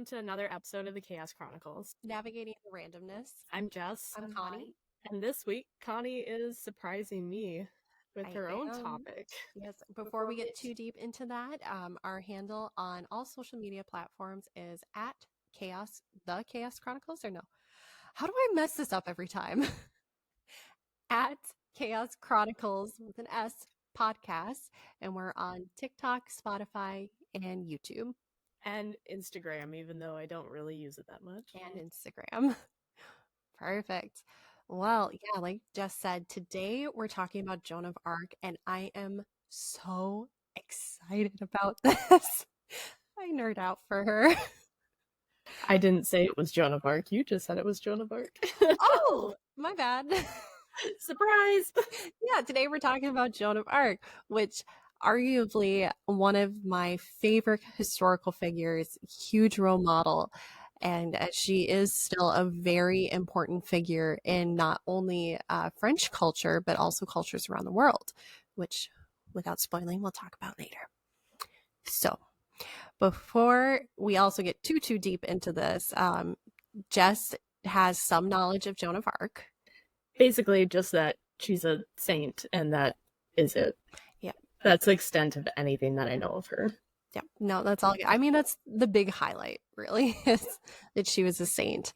to another episode of the Chaos Chronicles. Navigating the randomness. I'm Jess. I'm Connie. And this week, Connie is surprising me with her own topic. Yes, before we get too deep into that, our handle on all social media platforms is at the Chaos Chronicles, or no? How do I mess this up every time? At Chaos Chronicles with an S podcast, and we're on TikTok, Spotify, and YouTube. And Instagram, even though I don't really use it that much. And Instagram. Perfect. Well, yeah, like Jess said, today we're talking about Joan of Arc, and I am so excited about this. I nerd out for her. I didn't say it was Joan of Arc. You just said it was Joan of Arc. Oh, my bad. Surprise! Yeah, today we're talking about Joan of Arc, which arguably one of my favorite historical figures, huge role model. And she is still a very important figure in not only French culture, but also cultures around the world, which, without spoiling, we'll talk about later. So, before we also get too deep into this, Jess has some knowledge of Joan of Arc. Basically, just that she's a saint, and that is it. Yeah. That's the extent of anything that I know of her. Yeah, no, that's all. I mean, that's the big highlight, really, is that she was a saint.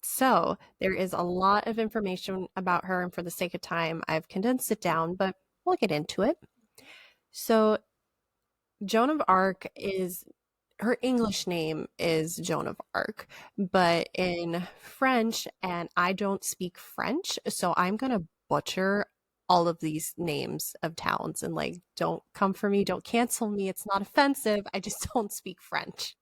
So there is a lot of information about her, and for the sake of time, I've condensed it down, but we'll get into it. So Joan of Arc her English name is Joan of Arc, but in French, and I don't speak French, so I'm going to butcher all of these names of towns, and like, don't come for me, don't cancel me, it's not offensive, I just don't speak French.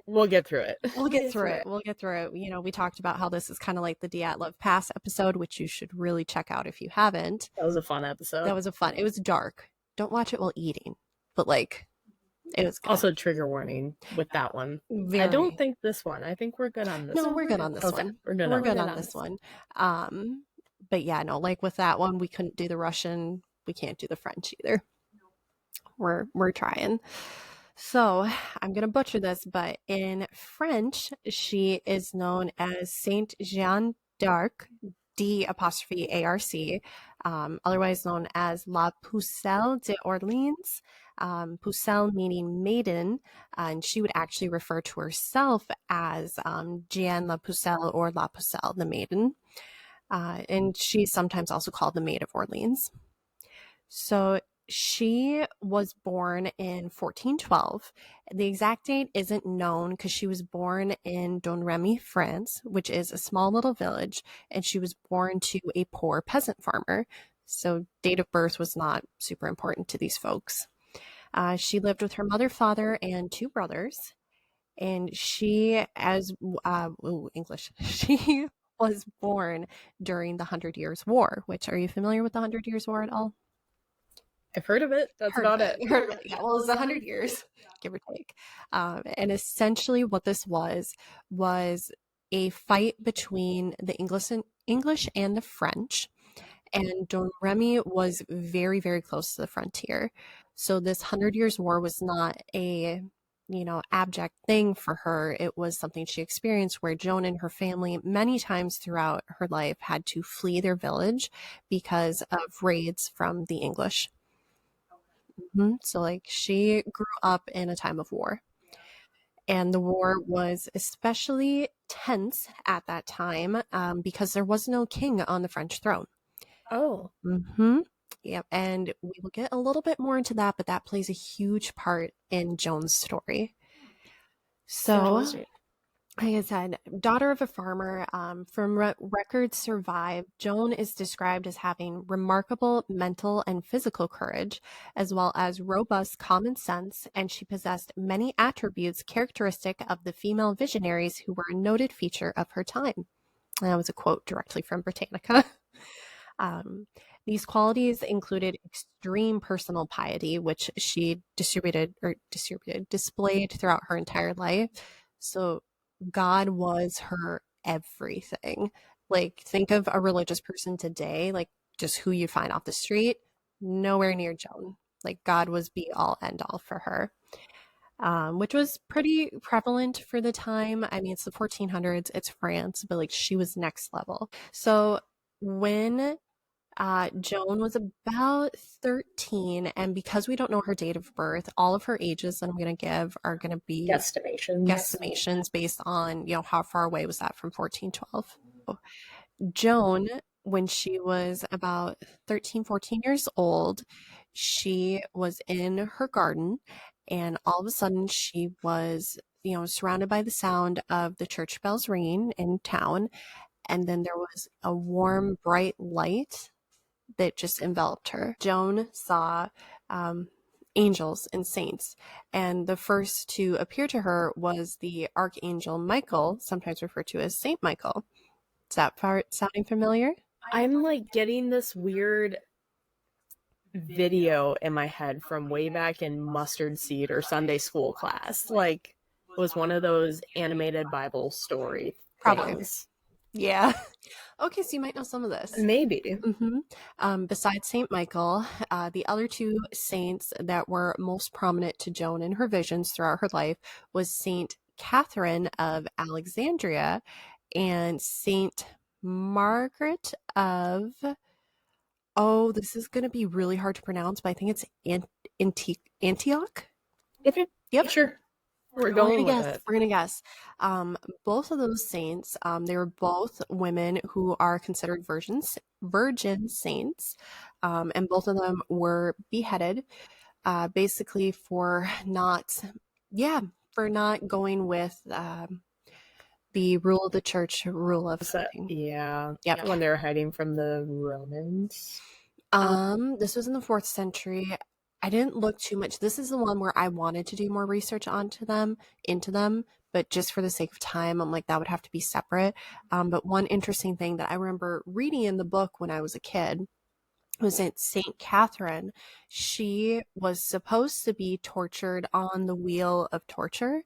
We'll get through it. We'll get through it. You know, we talked about how this is kind of like the Dyatlov Pass episode, which you should really check out if you haven't. That was a fun episode. It was dark. Don't watch it while eating, but like, it was good. Also trigger warning with that one. I don't think this one. I think we're good on this one. No, we're good on this one. We're good on this one. But yeah, no, like with that one, we couldn't do the Russian. We can't do the French either. We're trying. So I'm going to butcher this, but in French, she is known as Saint Jeanne d'Arc, D''ARC, otherwise known as La Pucelle de Orleans. Pucelle meaning maiden, and she would actually refer to herself as Jeanne La Pucelle or La Pucelle, the maiden. And she's sometimes also called the Maid of Orleans. So she was born in 1412. The exact date isn't known because she was born in Domremy, France, which is a small little village, and she was born to a poor peasant farmer. So date of birth was not super important to these folks. She lived with her mother, father, and two brothers, and she was born during the 100 Years' War, which, are you familiar with the 100 Years' War at all? I've heard of it. That's about it. Yeah, well, it was 100 years, give or take. And essentially what this was a fight between the English and the French. And Domremy was very, very close to the frontier. So this 100 Years' War was not a, abject thing for her. It was something she experienced where Joan and her family many times throughout her life had to flee their village because of raids from the English. So like, she grew up in a time of war. And the war was especially tense at that time because there was no king on the French throne. Oh. Yep. And we will get a little bit more into that, but that plays a huge part in Joan's story. So, like I said, daughter of a farmer, from records survived, Joan is described as having remarkable mental and physical courage, as well as robust common sense, and she possessed many attributes characteristic of the female visionaries who were a noted feature of her time. And that was a quote directly from Britannica. These qualities included extreme personal piety, which she displayed throughout her entire life. So God was her everything. Like, think of a religious person today, like just who you find off the street, nowhere near Joan. Like, God was be all end all for her. which was pretty prevalent for the time. I mean, it's the 1400s, it's France, but like she was next level. So when Joan was about 13, and because we don't know her date of birth, all of her ages that I'm going to give are going to be guesstimations based on, how far away was that from 1412. Joan, when she was about 13, 14 years old, she was in her garden, and all of a sudden she was, surrounded by the sound of the church bells ringing in town. And then there was a warm, bright light that just enveloped her. Joan saw angels and saints, and the first to appear to her was the archangel Michael, sometimes referred to as Saint Michael. Is that part sounding familiar? I'm like getting this weird video in my head from way back in mustard seed or Sunday school class. Like, it was one of those animated Bible story Probably. things. Yeah. Okay, so you might know some of this. Maybe. Besides Saint Michael, the other two saints that were most prominent to Joan in her visions throughout her life was Saint Catherine of Alexandria and Saint Margaret of, oh, this is going to be really hard to pronounce, but I think it's Antioch. Yep. Sure. We're going with it. We're gonna guess. Both of those saints, they were both women who are considered virgin saints, and both of them were beheaded, basically for not going with the rule of the church, rule of something. Yeah. Yep. When they were hiding from the Romans. This was in the 4th century. I didn't look too much. This is the one where I wanted to do more research into them, but just for the sake of time, I'm like, that would have to be separate. But one interesting thing that I remember reading in the book when I was a kid was that Saint Catherine, she was supposed to be tortured on the wheel of torture.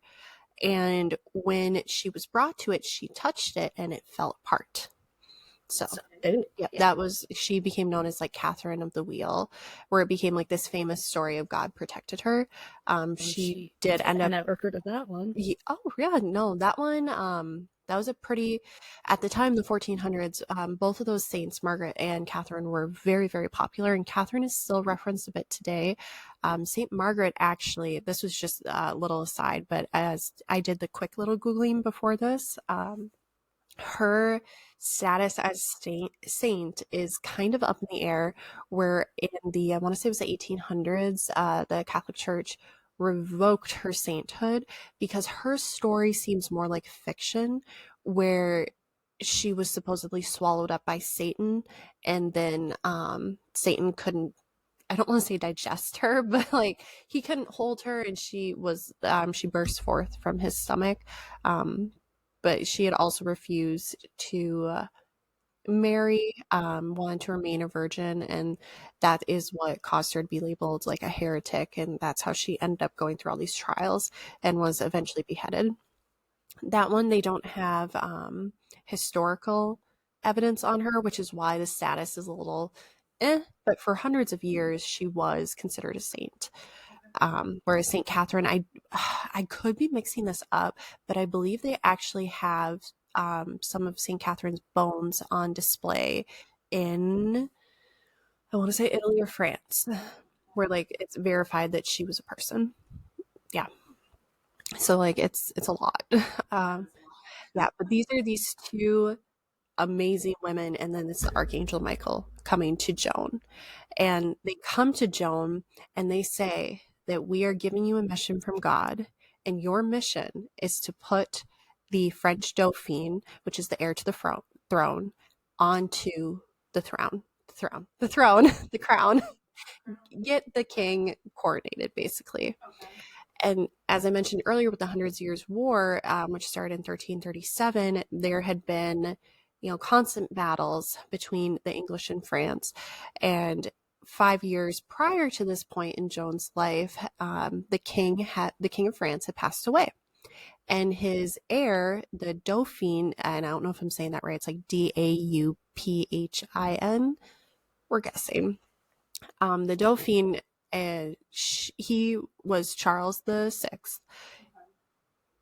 And when she was brought to it, she touched it and it fell apart. So that was, she became known as like Catherine of the Wheel, where it became like this famous story of God protected her. She did end up. I never heard of that one. Oh yeah, no, that one. That was a pretty, at the time, the 1400s. Both of those saints, Margaret and Catherine, were very, very popular, and Catherine is still referenced a bit today. Saint Margaret, actually, this was just a little aside, but as I did the quick little googling before this, her status as saint is kind of up in the air, where in the, I want to say it was the 1800s, the Catholic Church revoked her sainthood because her story seems more like fiction, where she was supposedly swallowed up by Satan, and then Satan couldn't, I don't want to say digest her, but like he couldn't hold her, and she was she burst forth from his stomach. But she had also refused to marry, wanted to remain a virgin, and that is what caused her to be labeled like a heretic, and that's how she ended up going through all these trials and was eventually beheaded. That one, they don't have historical evidence on her, which is why the status is a little but for hundreds of years she was considered a saint. Whereas St. Catherine, I could be mixing this up, but I believe they actually have some of St. Catherine's bones on display in, I want to say Italy or France, where like it's verified that she was a person. Yeah. So like it's a lot. Yeah, but these two amazing women, and then this Archangel Michael coming to Joan. And they come to Joan and they say that we are giving you a mission from God, and your mission is to put the French Dauphin, which is the heir to the throne, onto the crown, get the king coronated, basically. And as I mentioned earlier, with the Hundred Years' War, which started in 1337, there had been, constant battles between the English and France. And 5 years prior to this point in Joan's life, the king of France had passed away, and his heir, the Dauphin, and I don't know if I'm saying that right, it's like Dauphin. We're guessing. The Dauphin and he was Charles VI.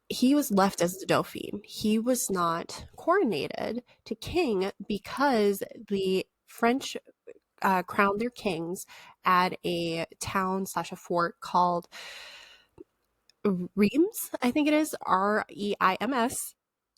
He was left as the Dauphin. He was not coronated to king because the French crowned their kings at a town / a fort called Reims, I think it is, Reims.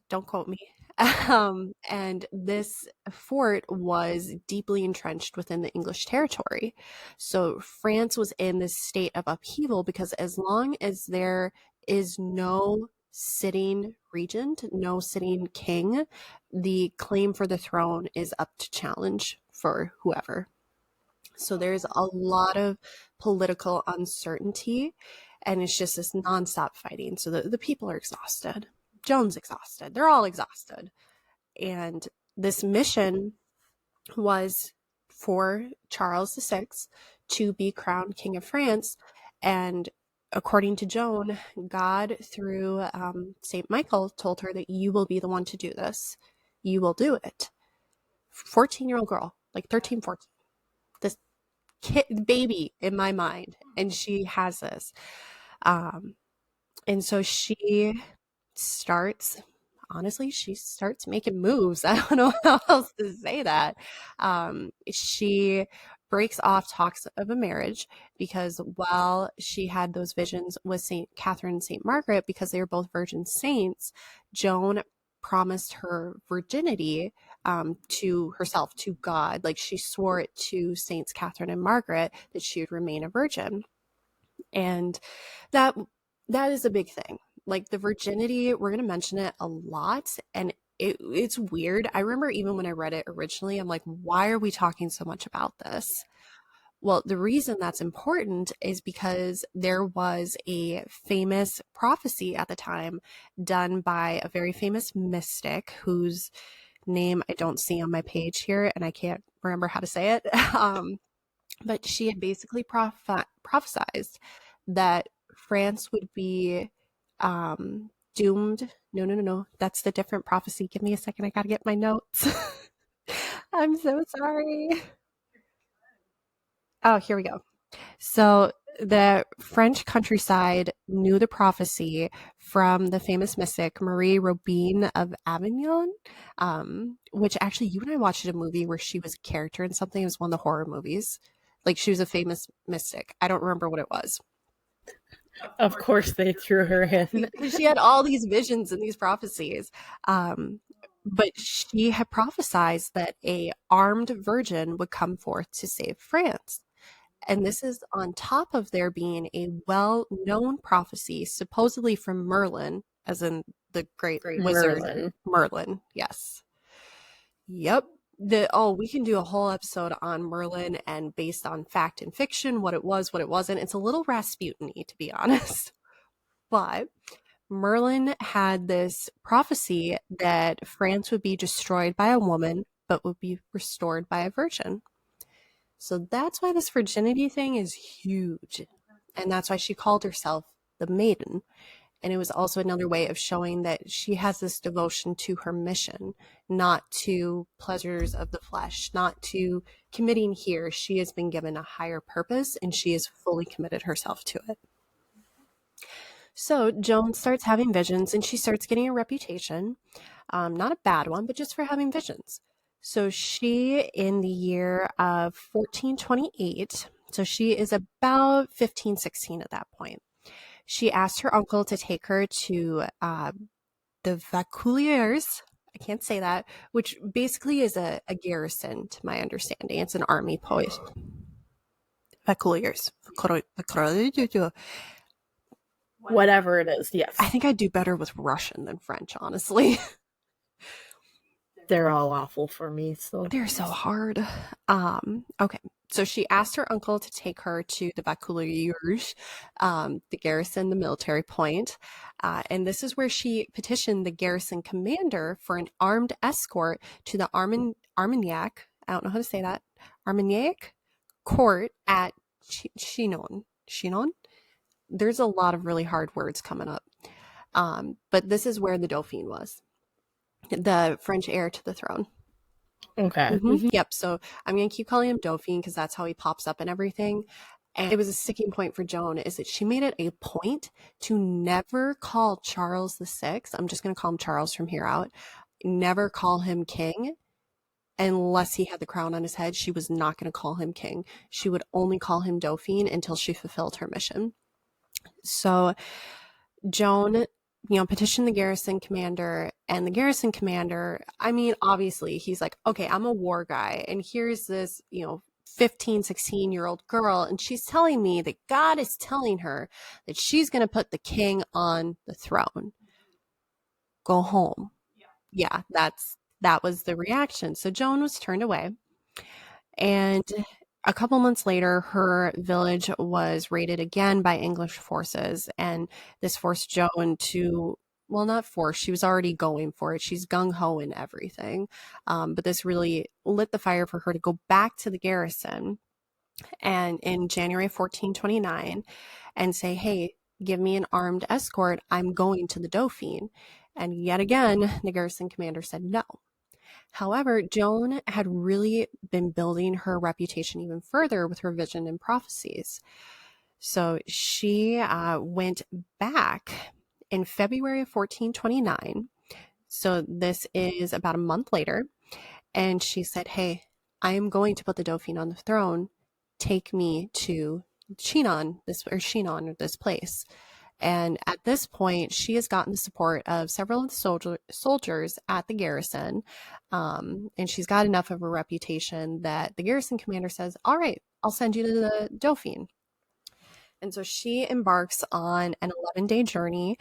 Don't quote me. And this fort was deeply entrenched within the English territory. So France was in this state of upheaval because as long as there is no sitting regent, no sitting king, the claim for the throne is up to challenge for whoever. So there's a lot of political uncertainty, and it's just this nonstop fighting. So the people are exhausted. Joan's exhausted. They're all exhausted. And this mission was for Charles VI to be crowned King of France. And according to Joan, God, through St. Michael, told her that you will be the one to do this. You will do it. 14-year-old girl, like 13, 14. This baby in my mind. And she has this. And so she starts making moves. I don't know how else to say that. She breaks off talks of a marriage because while she had those visions with St. Catherine and St. Margaret, because they were both virgin saints, Joan promised her virginity to herself, to God. Like she swore it to Saints Catherine and Margaret that she would remain a virgin. And that is a big thing. Like the virginity, we're going to mention it a lot, and it's weird. I remember even when I read it originally, I'm like, why are we talking so much about this? Well, the reason that's important is because there was a famous prophecy at the time done by a very famous mystic whose name I don't see on my page here, and I can't remember how to say it. But she had basically prophesized that France would be doomed. No. That's the different prophecy. Give me a second. I got to get my notes. I'm so sorry. Oh, here we go. So the French countryside knew the prophecy from the famous mystic Marie Robin of Avignon, which actually you and I watched a movie where she was a character in something. It was one of the horror movies. Like she was a famous mystic. I don't remember what it was. Of course they threw her in. She had all these visions and these prophecies. But she had prophesied that a armed virgin would come forth to save France. And this is on top of there being a well-known prophecy, supposedly from Merlin, as in the great wizard. Merlin, yes. Yep. We can do a whole episode on Merlin and based on fact and fiction, what it was, what it wasn't. It's a little Rasputin-y, to be honest. But Merlin had this prophecy that France would be destroyed by a woman, but would be restored by a virgin. So that's why this virginity thing is huge. And that's why she called herself the Maiden. And it was also another way of showing that she has this devotion to her mission, not to pleasures of the flesh, not to committing here. She has been given a higher purpose and she has fully committed herself to it. So Joan starts having visions and she starts getting a reputation, not a bad one, but just for having visions. So she, in the year of 1428, so she is about 15, 16 at that point, she asked her uncle to take her to the Vaucouleurs, I can't say that, which basically is a garrison, to my understanding. It's an army post. Vaucouleurs. Whatever it is, yes. I think I do better with Russian than French, honestly. They're all awful for me. So they're so hard. Okay. So she asked her uncle to take her to the Vaucouleurs, the garrison, the military point. And this is where she petitioned the garrison commander for an armed escort to the Armagnac, I don't know how to say that, Armagnac court at Chinon. Chinon? There's a lot of really hard words coming up. But this is where the Dauphin was, the French heir to the throne. Okay. Mm-hmm. Yep. So I'm going to keep calling him Dauphin because that's how he pops up and everything. And it was a sticking point for Joan, is that she made it a point to never call Charles VI, I'm just going to call him Charles from here out, never call him king unless he had the crown on his head. She was not going to call him king. She would only call him Dauphin until she fulfilled her mission. So Joan, petitioned the garrison commander, and the garrison commander, I mean, obviously he's like, okay, I'm a war guy, and here's this, 15, 16-year-old girl, and she's telling me that God is telling her that she's going to put the king on the throne. Go home. Yeah, that was the reaction. So Joan was turned away, and a couple months later, her village was raided again by English forces, and this forced Joan to, well, not force, she was already going for it. She's gung-ho in everything. But this really lit the fire for her to go back to the garrison and in January 1429 and say, hey, give me an armed escort. I'm going to the Dauphin. And yet again, the garrison commander said no. However, Joan had really been building her reputation even further with her vision and prophecies. So she went back in February of 1429. So this is about a month later. And she said, hey, I am going to put the Dauphin on the throne. Take me to Chinon, this place. And at this point, she has gotten the support of several of the soldiers at the garrison. And she's got enough of a reputation that the garrison commander says, all right, I'll send you to the Dauphin. And so she embarks on an 11-day journey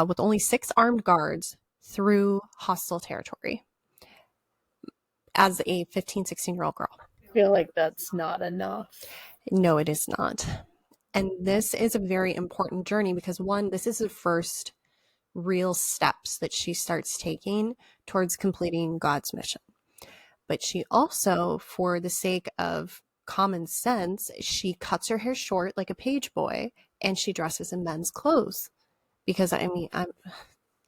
with only 6 armed guards through hostile territory as a 15, 16-year-old girl. I feel like that's not enough. No, it is not. And this is a very important journey because, one, this is the first real steps that she starts taking towards completing God's mission. But she also, for the sake of common sense, she cuts her hair short like a page boy and she dresses in men's clothes. Because, I mean,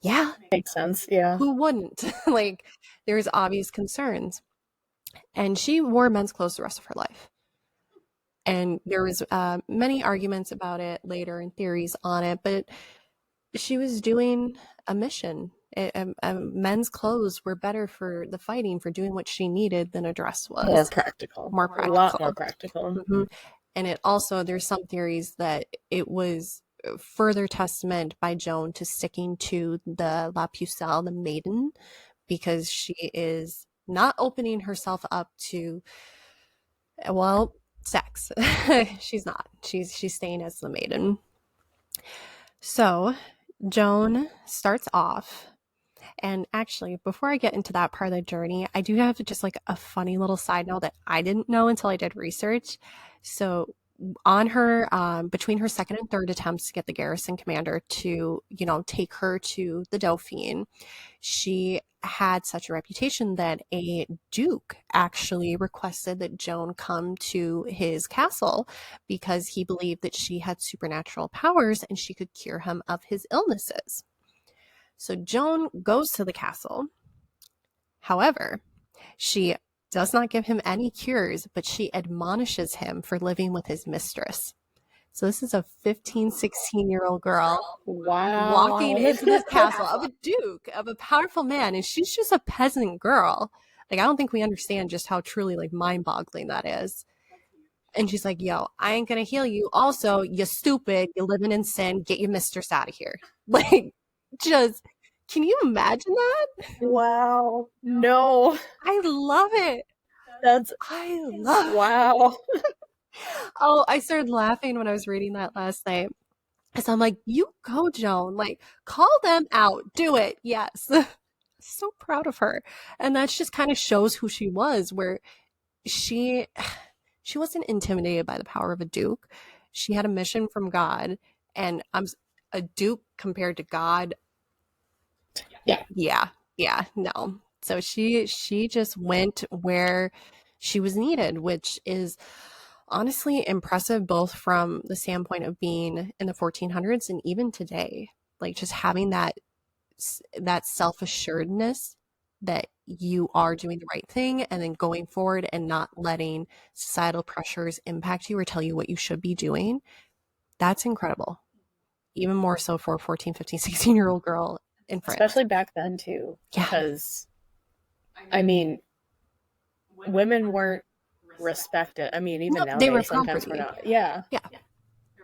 yeah. Makes sense, yeah. Who wouldn't? Like, there's obvious concerns. And she wore men's clothes the rest of her life. And there was many arguments about it later and theories on it, but she was doing a mission. Men's clothes were better for the fighting, for doing what she needed than a dress was. More practical. A lot more practical. Mm-hmm. And it also, there's some theories that it was further testament by Joan to sticking to the La Pucelle, the Maiden, because she is not opening herself up to, well, sex. She's not. She's staying as the Maiden. So Joan starts off, and actually, before I get into that part of the journey, I do have just like a funny little side note that I didn't know until I did research. So on her, between her second and third attempts to get the garrison commander to, take her to the Dauphin, she had such a reputation that a duke actually requested that Joan come to his castle because he believed that she had supernatural powers and she could cure him of his illnesses. So Joan goes to the castle. However, she does not give him any cures, but she admonishes him for living with his mistress. So this is a 15, 16-year-old girl walking into this castle of a duke, of a powerful man, and she's just a peasant girl. Like, I don't think we understand just how truly, like, mind-boggling that is. And she's like, yo, I ain't gonna heal you. Also, you're stupid. You're living in sin. Get your mistress out of here. Like, just, can you imagine that? Wow. No. I love it. Wow. Oh, I started laughing when I was reading that last night. So I'm like, you go, Joan. Like, call them out. Do it. Yes. So proud of her. And that just kind of shows who she was, where she wasn't intimidated by the power of a duke. She had a mission from God, and a duke compared to God. Yeah. No. So she just went where she was needed, which is honestly impressive, both from the standpoint of being in the 1400s and even today, like just having that self-assuredness that you are doing the right thing and then going forward and not letting societal pressures impact you or tell you what you should be doing, that's incredible. Even more so for a 14, 15, 16-year-old girl in France. Especially back then, too. Yeah. Because, I mean, women weren't respected. I mean, even nowadays, they were sometimes property. we're not. Yeah. Yeah.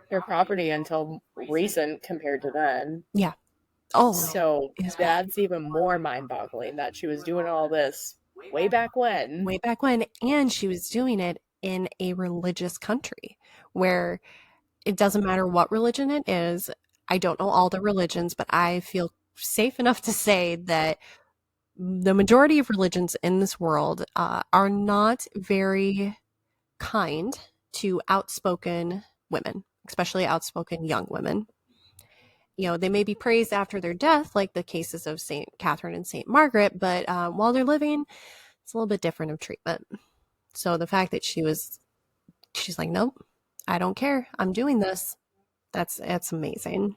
They're property until recent compared to then. Yeah. Oh. So that's even more mind-boggling that she was doing all this way back when. Way back when. And she was doing it in a religious country where it doesn't matter what religion it is. I don't know all the religions, but I feel safe enough to say that the majority of religions in this world are not very kind to outspoken women, especially outspoken young women. You know, they may be praised after their death, like the cases of St. Catherine and St. Margaret, but while they're living, it's a little bit different of treatment. So the fact that she's like, nope, I don't care. I'm doing this. That's amazing.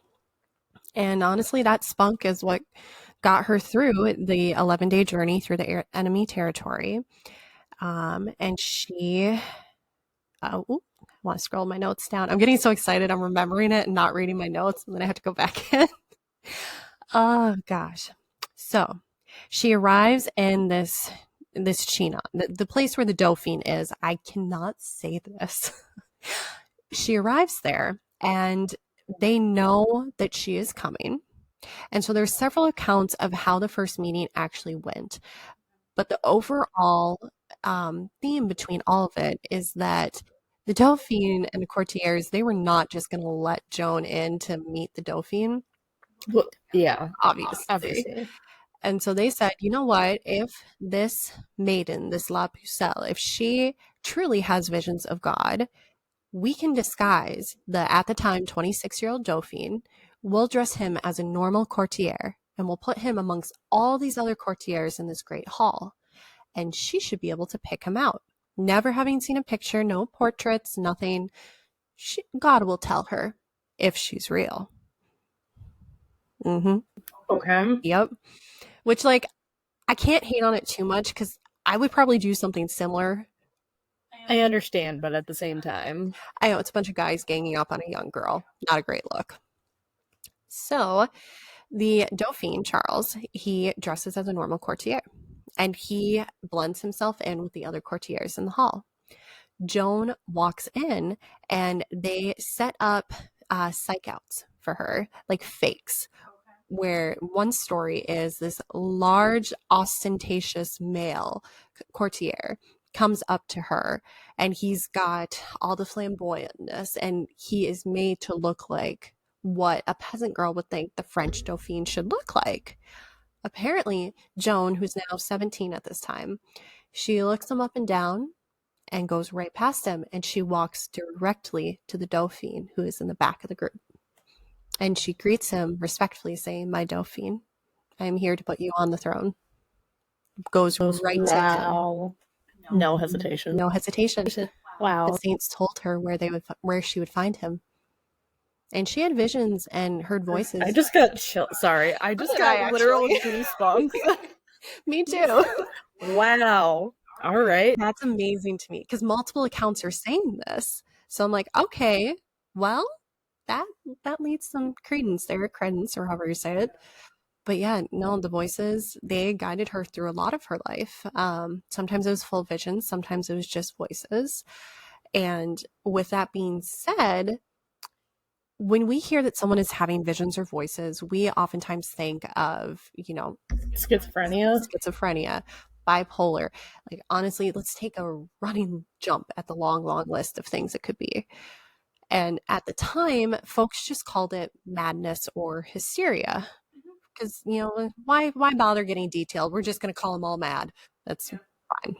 And honestly, that spunk is what got her through the 11-day journey through the enemy territory. And she, I want to scroll my notes down. I'm getting so excited. I'm remembering it and not reading my notes. And then I have to go back in. Oh, gosh. So she arrives in this China, the place where the Dauphine is. I cannot say this. She arrives there and they know that she is coming. And so there's several accounts of how the first meeting actually went. But the overall theme between all of it is that the Dauphine and the courtiers, they were not just going to let Joan in to meet the Dauphine. Well, yeah, obviously. And so they said, you know what, if this maiden, this La Pucelle, if she truly has visions of God, we can disguise the, at the time, 26-year-old Dauphine. We'll dress him as a normal courtier and we'll put him amongst all these other courtiers in this great hall. And she should be able to pick him out. Never having seen a picture, no portraits, nothing. God will tell her if she's real. Mm-hmm. Okay. Yep. Which, like, I can't hate on it too much because I would probably do something similar. I understand, but at the same time, I know it's a bunch of guys ganging up on a young girl. Not a great look. So the Dauphine, Charles, he dresses as a normal courtier and he blends himself in with the other courtiers in the hall. Joan walks in and they set up psych outs for her, like fakes, where one story is this large, ostentatious male courtier comes up to her and he's got all the flamboyantness and he is made to look like what a peasant girl would think the French Dauphine should look like. Apparently, Joan, who's now 17 at this time, she looks him up and down and goes right past him and she walks directly to the Dauphine, who is in the back of the group. And she greets him respectfully, saying, "My Dauphine, I am here to put you on the throne." Goes right to him. No hesitation. No hesitation. Wow. The saints told her where she would find him. And she had visions and heard voices. I just got chill. Sorry. I just got literal goosebumps. Me too. Wow. All right. That's amazing to me because multiple accounts are saying this. So I'm like, okay, well, that leads some credence there, or however you say it. But yeah, no, the voices, they guided her through a lot of her life. Sometimes it was full visions, sometimes it was just voices. And with that being said, when we hear that someone is having visions or voices, we oftentimes think of, schizophrenia, bipolar. Like, honestly, let's take a running jump at the long list of things it could be. And at the time, folks just called it madness or hysteria. Because, why bother getting detailed? We're just going to call them all mad. That's fine.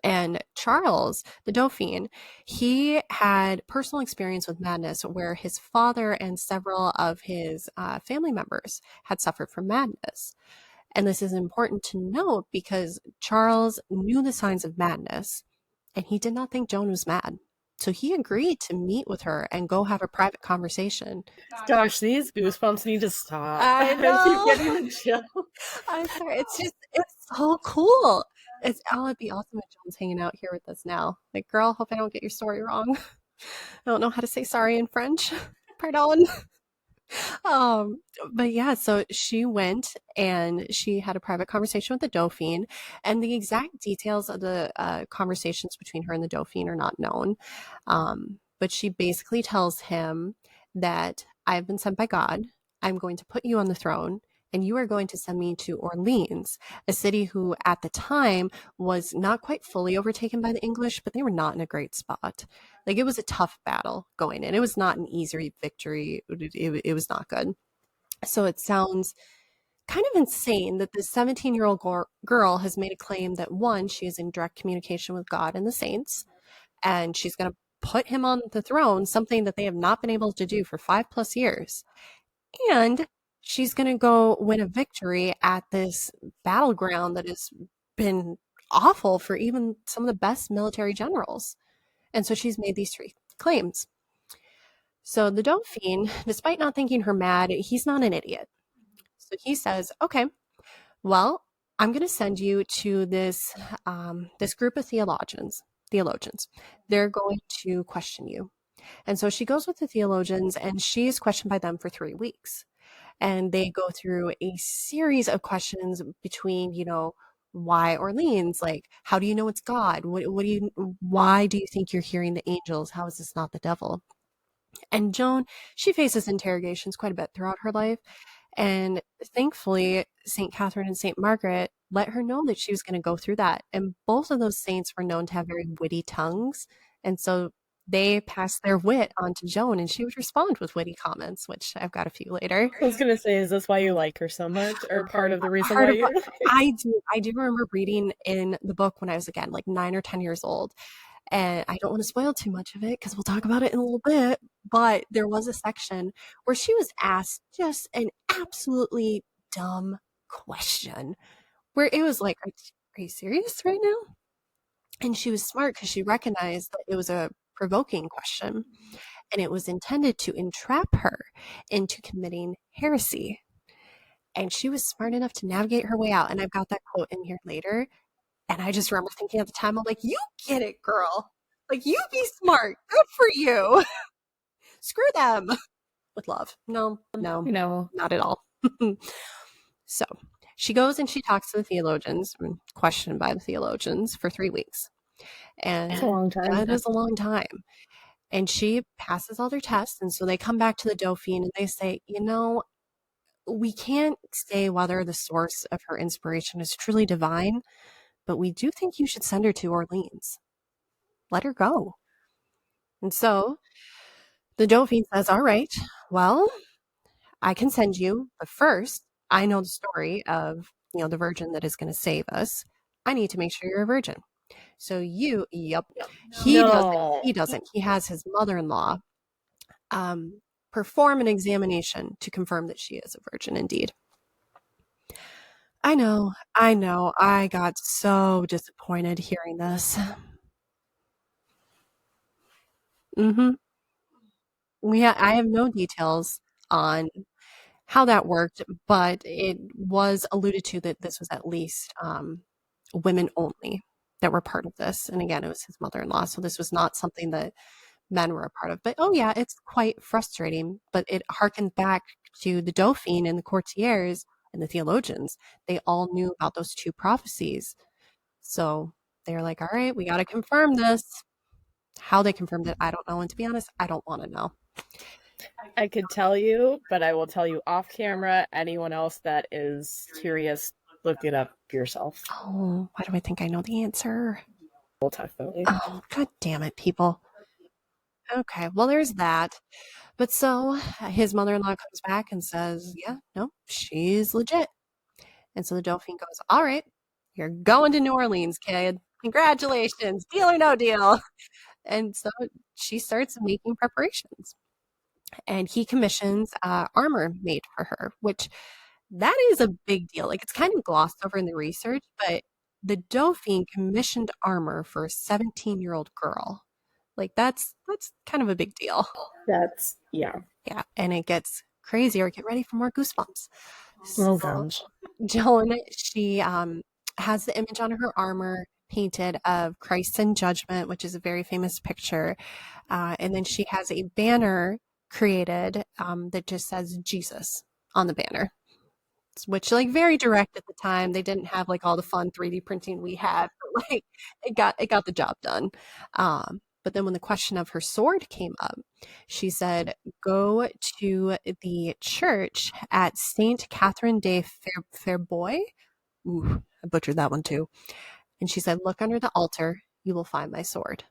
And Charles, the Dauphin, he had personal experience with madness where his father and several of his family members had suffered from madness. And this is important to note because Charles knew the signs of madness and he did not think Joan was mad. So he agreed to meet with her and go have a private conversation. Gosh, these goosebumps need to stop. I I keep know. getting the chill. I'm sorry. It's so cool. It'd be awesome if John's hanging out here with us now. Like, girl, hope I don't get your story wrong. I don't know how to say sorry in French. Pardon. Um, but yeah, so she went and she had a private conversation with the Dauphin, and the exact details of the conversations between her and the Dauphin are not known. But she basically tells him that I've been sent by God. I'm going to put you on the throne, and you are going to send me to Orleans, a city who at the time was not quite fully overtaken by the English, but they were not in a great spot. Like, it was a tough battle going in. It was not an easy victory. It was not good. So it sounds kind of insane that this 17-year-old girl has made a claim that, one, she is in direct communication with God and the saints, and she's going to put him on the throne, something that they have not been able to do for 5+ years. And she's going to go win a victory at this battleground that has been awful for even some of the best military generals. And so she's made these three claims. So the Dauphin, despite not thinking her mad, he's not an idiot. So he says, okay, well, I'm going to send you to this group of theologians. They're going to question you. And so she goes with the theologians, and she's questioned by them for 3 weeks. And they go through a series of questions between, why Orleans? Like, how do you know it's God? Why do you think you're hearing the angels? How is this not the devil? And Joan, she faces interrogations quite a bit throughout her life. And thankfully, St. Catherine and St. Margaret let her know that she was going to go through that. And both of those saints were known to have very witty tongues. And so they passed their wit on to Joan, and she would respond with witty comments, which I've got a few later. I was gonna say, is this why you like her so much, or part of the reason why you? I do remember reading in the book when I was, again, like 9 or 10 years old. And I don't want to spoil too much of it because we'll talk about it in a little bit. But there was a section where she was asked just an absolutely dumb question where it was like, are you serious right now? And she was smart because she recognized that it was a provoking question, and it was intended to entrap her into committing heresy. And she was smart enough to navigate her way out. And I've got that quote in here later. And I just remember thinking at the time, I'm like, you get it, girl. Like, you be smart. Good for you. Screw them. With love. No, not at all. So she goes and she talks to the theologians, questioned by the theologians for 3 weeks. And That's a long time. that is a long time. And she passes all their tests. And so they come back to the Dauphin and they say, we can't say whether the source of her inspiration is truly divine, but we do think you should send her to Orleans. Let her go. And so the Dauphin says, all right, well, I can send you, but first, I know the story of, the virgin that is going to save us. I need to make sure you're a virgin. So he doesn't. He has his mother-in-law perform an examination to confirm that she is a virgin indeed. I know. I got so disappointed hearing this. I have no details on how that worked, but it was alluded to that this was at least women only that were part of this. And again, it was his mother-in-law, so this was not something that men were a part of. But oh yeah, it's quite frustrating. But it harkened back to the Dauphin and the courtiers and the theologians. They all knew about those 2 prophecies. So they're like, all right, we got to confirm this. How they confirmed it, I don't know. And to be honest, I don't want to know. I could tell you, but I will tell you off camera. Anyone else that is curious, look it up yourself. Oh, why do I think I know the answer? We'll talk about it. Oh, god damn it, people. Okay, well, there's that. But so his mother-in-law comes back and says, yeah, no, she's legit. And so the Dauphin goes, all right, you're going to New Orleans, kid. Congratulations, deal or no deal. And so she starts making preparations. And he commissions armor made for her, which that is a big deal. Like, it's kind of glossed over in the research, but the Dauphin commissioned armor for a 17-year-old girl. Like that's kind of a big deal. That's, yeah. Yeah, and it gets crazier. Get ready for more goosebumps. Oh, So gosh. Joan, she has the image on her armor painted of Christ in Judgment, which is a very famous picture. And then she has a banner created that just says Jesus on the banner, which like very direct at the time. They didn't have like all the fun 3D printing we had, but like it got the job done. But then when the question of her sword came up, she said, "Go to the church at Saint Catherine de Fairboy." Ooh, I butchered that one too. And she said, "Look under the altar. You will find my sword."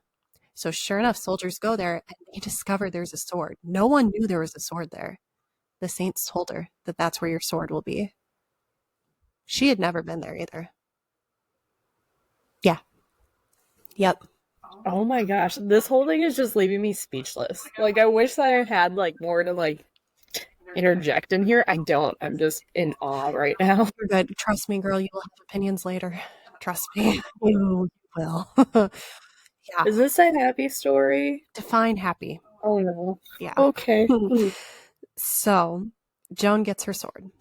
So sure enough, soldiers go there and they discover there's a sword. No one knew there was a sword there. The saints told her that that's where your sword will be. She had never been there either. Yeah. Yep. Oh my gosh. This whole thing is just leaving me speechless. Like, I wish that I had, like, more to, like, interject in here. I don't. I'm just in awe right now. You're good. Trust me, girl. You will have opinions later. Trust me. You will. Yeah. Is this a happy story? Define happy. Oh no. Yeah. Okay. So Joan gets her sword.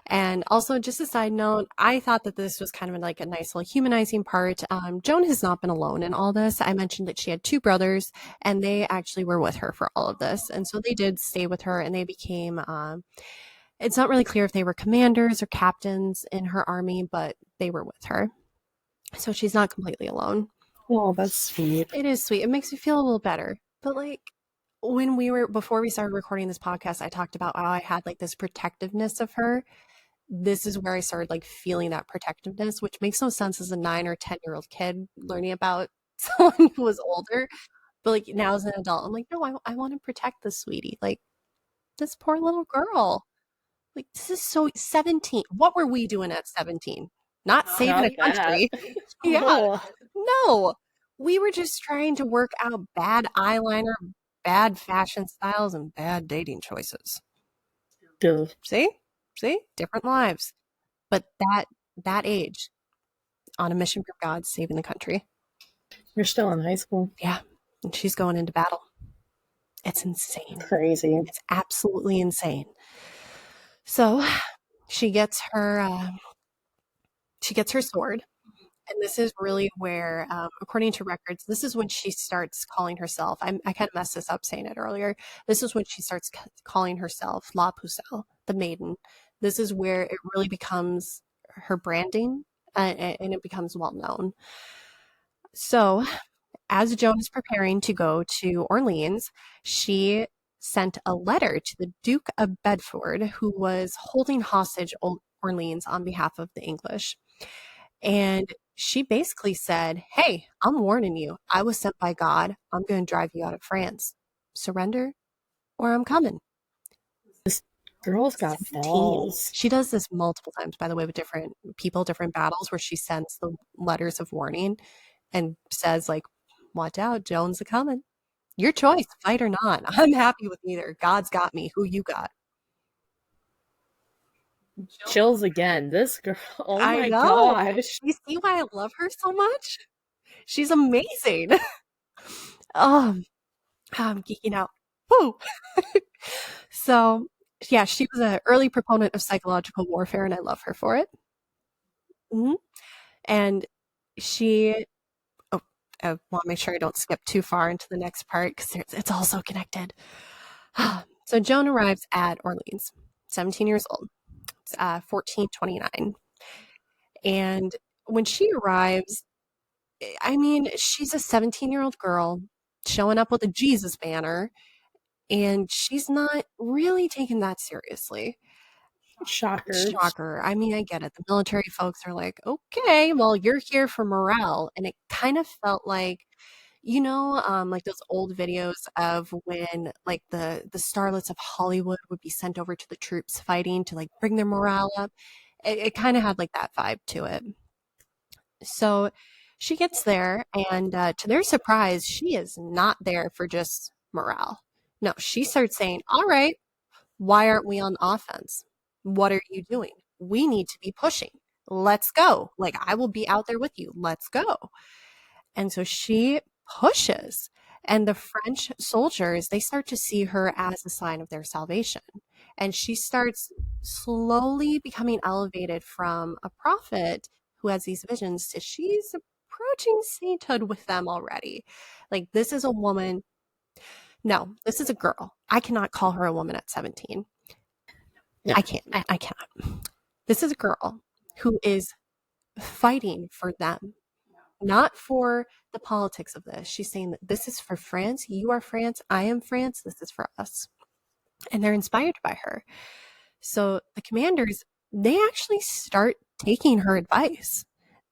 And also, just a side note, I thought that this was kind of like a nice little humanizing part. Joan has not been alone in all this. I mentioned that she had two brothers, and they actually were with her for all of this. And so they did stay with her, and they became, it's not really clear if they were commanders or captains in her army, but they were with her. So she's not completely alone. Oh, that's sweet. It is sweet. It makes me feel a little better. But like, before we started recording this podcast, I talked about how I had like this protectiveness of her. This is where I started like feeling that protectiveness, which makes no sense as a 9 or 10-year-old kid learning about someone who was older. But like now as an adult, I'm like, no, I want to protect this sweetie. Like this poor little girl. Like this is so 17. What were we doing at 17? Not saving Not a country. that. Yeah. Oh. No. We were just trying to work out bad eyeliner, bad fashion styles, and bad dating choices. Duh. See? Different lives. But that age, on a mission from God, saving the country. You're still in high school. Yeah. And she's going into battle. It's insane. Crazy. It's absolutely insane. So she gets her sword. And this is really where, according to records, this is when she starts calling herself. I kind of messed this up saying it earlier. This is when she starts calling herself La Pucelle, the Maiden. This is where it really becomes her branding, and it becomes well known. So, as Joan is preparing to go to Orleans, she sent a letter to the Duke of Bedford, who was holding hostage Orleans on behalf of the English. And she basically said, "Hey, I'm warning you. I was sent by God. I'm going to drive you out of France. Surrender or I'm coming." This girl's got 17. balls. She does this multiple times, by the way, with different people, different battles, where she sends the letters of warning and says, like, watch out, Joan's a coming. Your choice, fight or not. I'm happy with either. God's got me. Who you got? Chills again. This girl. Oh I my know. gosh. You see why I love her so much? She's amazing. I'm geeking out. Woo! So, yeah, she was an early proponent of psychological warfare, and I love her for it. Mhm. And she, oh, I want to make sure I don't skip too far into the next part because it's all so connected. So Joan arrives at Orleans, 17 years old. It's 1429. And when she arrives, I mean, she's a 17-year-old girl showing up with a Jesus banner, and she's not really taken that seriously. Shocker. I mean, I get it. The military folks are like, okay, well, you're here for morale. And it kind of felt like, like those old videos of when like the starlets of Hollywood would be sent over to the troops fighting to like bring their morale up. It kind of had like that vibe to it. So she gets there, and to their surprise, she is not there for just morale. No, she starts saying, all right, why aren't we on offense? What are you doing? We need to be pushing. Let's go. Like, I will be out there with you. Let's go. And so she pushes. And the French soldiers, they start to see her as a sign of their salvation. And she starts slowly becoming elevated from a prophet who has these visions to she's approaching sainthood with them already. Like, this is a woman. No, this is a girl. I cannot call her a woman at 17. No. I can't. I cannot. This is a girl who is fighting for them, not for the politics of this. She's saying that this is for France. You are France. I am France. This is for us. And they're inspired by her. So the commanders, they actually start taking her advice.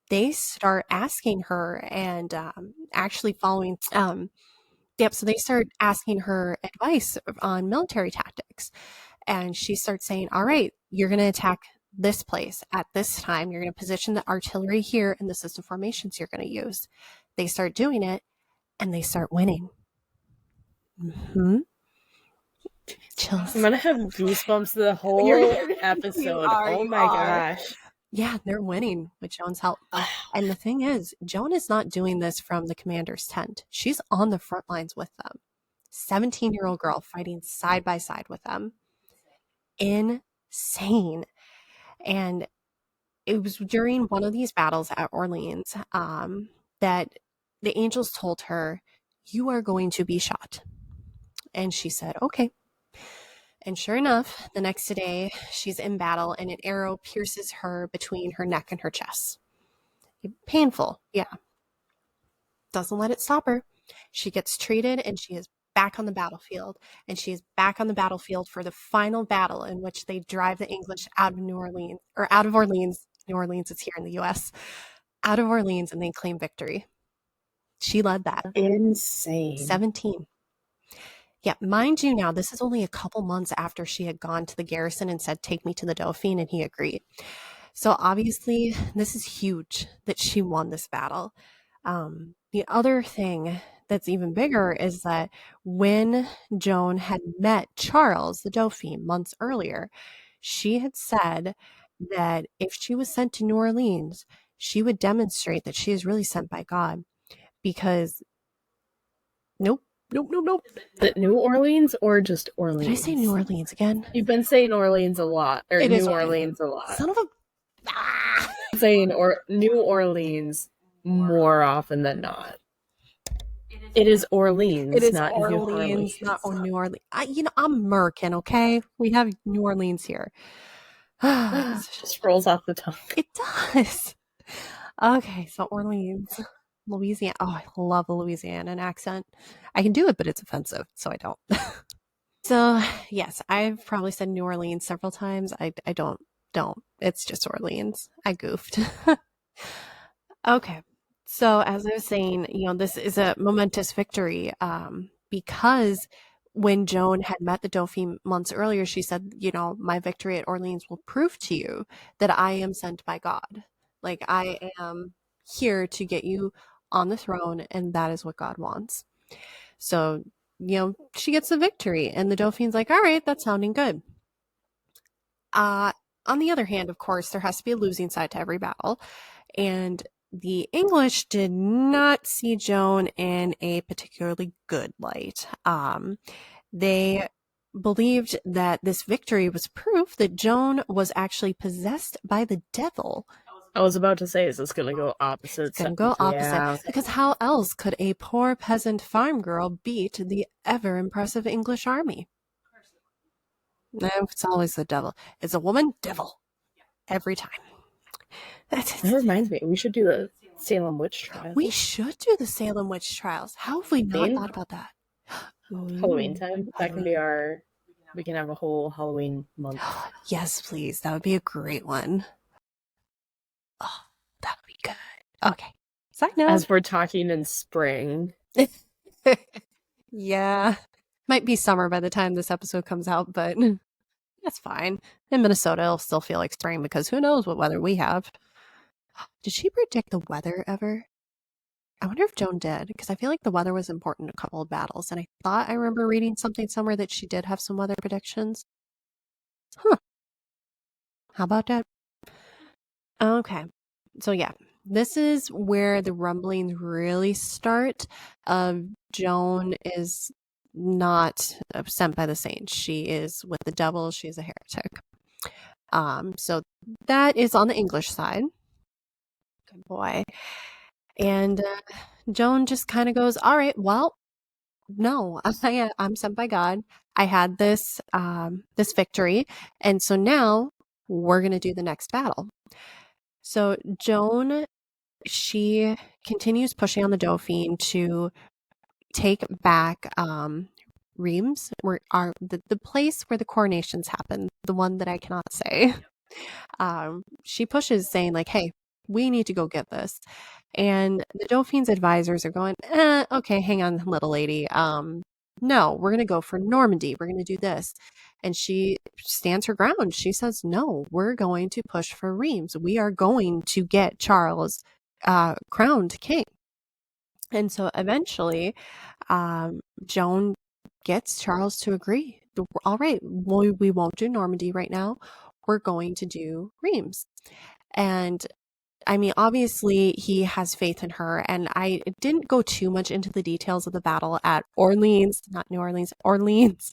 They start asking her and actually following. So they start asking her advice on military tactics. And she starts saying, all right, you're going to attack this place at this time. You're going to position the artillery here, and this is the formations you're going to use. They start doing it, and they start winning. Mm-hmm. Chills. I'm going to have goosebumps the whole episode. Oh my gosh. Yeah, they're winning with Joan's help. And the thing is, Joan is not doing this from the commander's tent. She's on the front lines with them. 17-year-old girl fighting side by side with them. Insane. And it was during one of these battles at Orleans that the angels told her, you are going to be shot. And she said, okay. And sure enough, the next day, she's in battle and an arrow pierces her between her neck and her chest. Painful, yeah. Doesn't let it stop her. She gets treated and she is back on the battlefield. And she is back on the battlefield for the final battle in which they drive the English out of New Orleans. New Orleans is here in the U.S. Out of Orleans, and they claim victory. She led that. Insane. 17. Yeah, mind you now, this is only a couple months after she had gone to the garrison and said, take me to the Dauphin, and he agreed. So obviously, this is huge that she won this battle. The other thing that's even bigger is that when Joan had met Charles, the Dauphin, months earlier, she had said that if she was sent to New Orleans, she would demonstrate that she is really sent by God. Because, nope. Is it New Orleans or just Orleans? Did I say New Orleans again? You've been saying Orleans a lot. Or New Orleans a lot. Son of a... I'm saying New Orleans more often than not. It is Orleans. It is not Orleans, not New Orleans. I'm American, okay? We have New Orleans here. It just rolls off the tongue. It does. Okay, so Orleans, Louisiana. Oh, I love the Louisiana accent. I can do it, but it's offensive, so I don't. So, yes, I've probably said New Orleans several times. I don't. It's just Orleans. I goofed. Okay. So, as I was saying, this is a momentous victory because when Joan had met the Dauphin months earlier, she said, my victory at Orleans will prove to you that I am sent by God. Like, I am here to get you on the throne, and that is what God wants. So, she gets the victory, and the Dauphin's like, all right, that's sounding good. On the other hand, of course, there has to be a losing side to every battle, and the English did not see Joan in a particularly good light. They believed that this victory was proof that Joan was actually possessed by the devil. I was about to say, is this going to go opposite? It's going to go opposite. Yeah. Because how else could a poor peasant farm girl beat the ever-impressive English army? No, it's always the devil. It's a woman, devil. Every time. That reminds me, we should do the Salem witch trials. We should do the Salem witch trials. How have we not thought about that? Halloween time. That can be we can have a whole Halloween month. Yes, please. That would be a great one. Oh, that would be good. Okay. Side note. As we're talking in spring. Yeah. Might be summer by the time this episode comes out, but that's fine. In Minnesota, it'll still feel like spring because who knows what weather we have. Did she predict the weather ever? I wonder if Joan did, because I feel like the weather was important in a couple of battles, and I thought I remember reading something somewhere that she did have some weather predictions. Huh. How about that? Okay. So yeah, this is where the rumblings really start. Joan is not sent by the saints. She is with the devil. She's a heretic. So that is on the English side. Good boy. And Joan just kind of goes, all right, well, no, I'm sent by God. I had this this victory, and so now we're gonna do the next battle. So Joan, she continues pushing on the Dauphin to take back Reims, where are the place where the coronations happen, the one that I cannot say. She pushes, saying like, "Hey, we need to go get this." And the Dauphin's advisors are going, okay, hang on, little lady. No, we're going to go for Normandy. We're going to do this. And she stands her ground. She says, no, we're going to push for Reims. We are going to get Charles crowned king. And so eventually, Joan gets Charles to agree. All right, we won't do Normandy right now. We're going to do Reims. And I mean, obviously, he has faith in her, and I didn't go too much into the details of the battle at Orleans, not New Orleans, Orleans.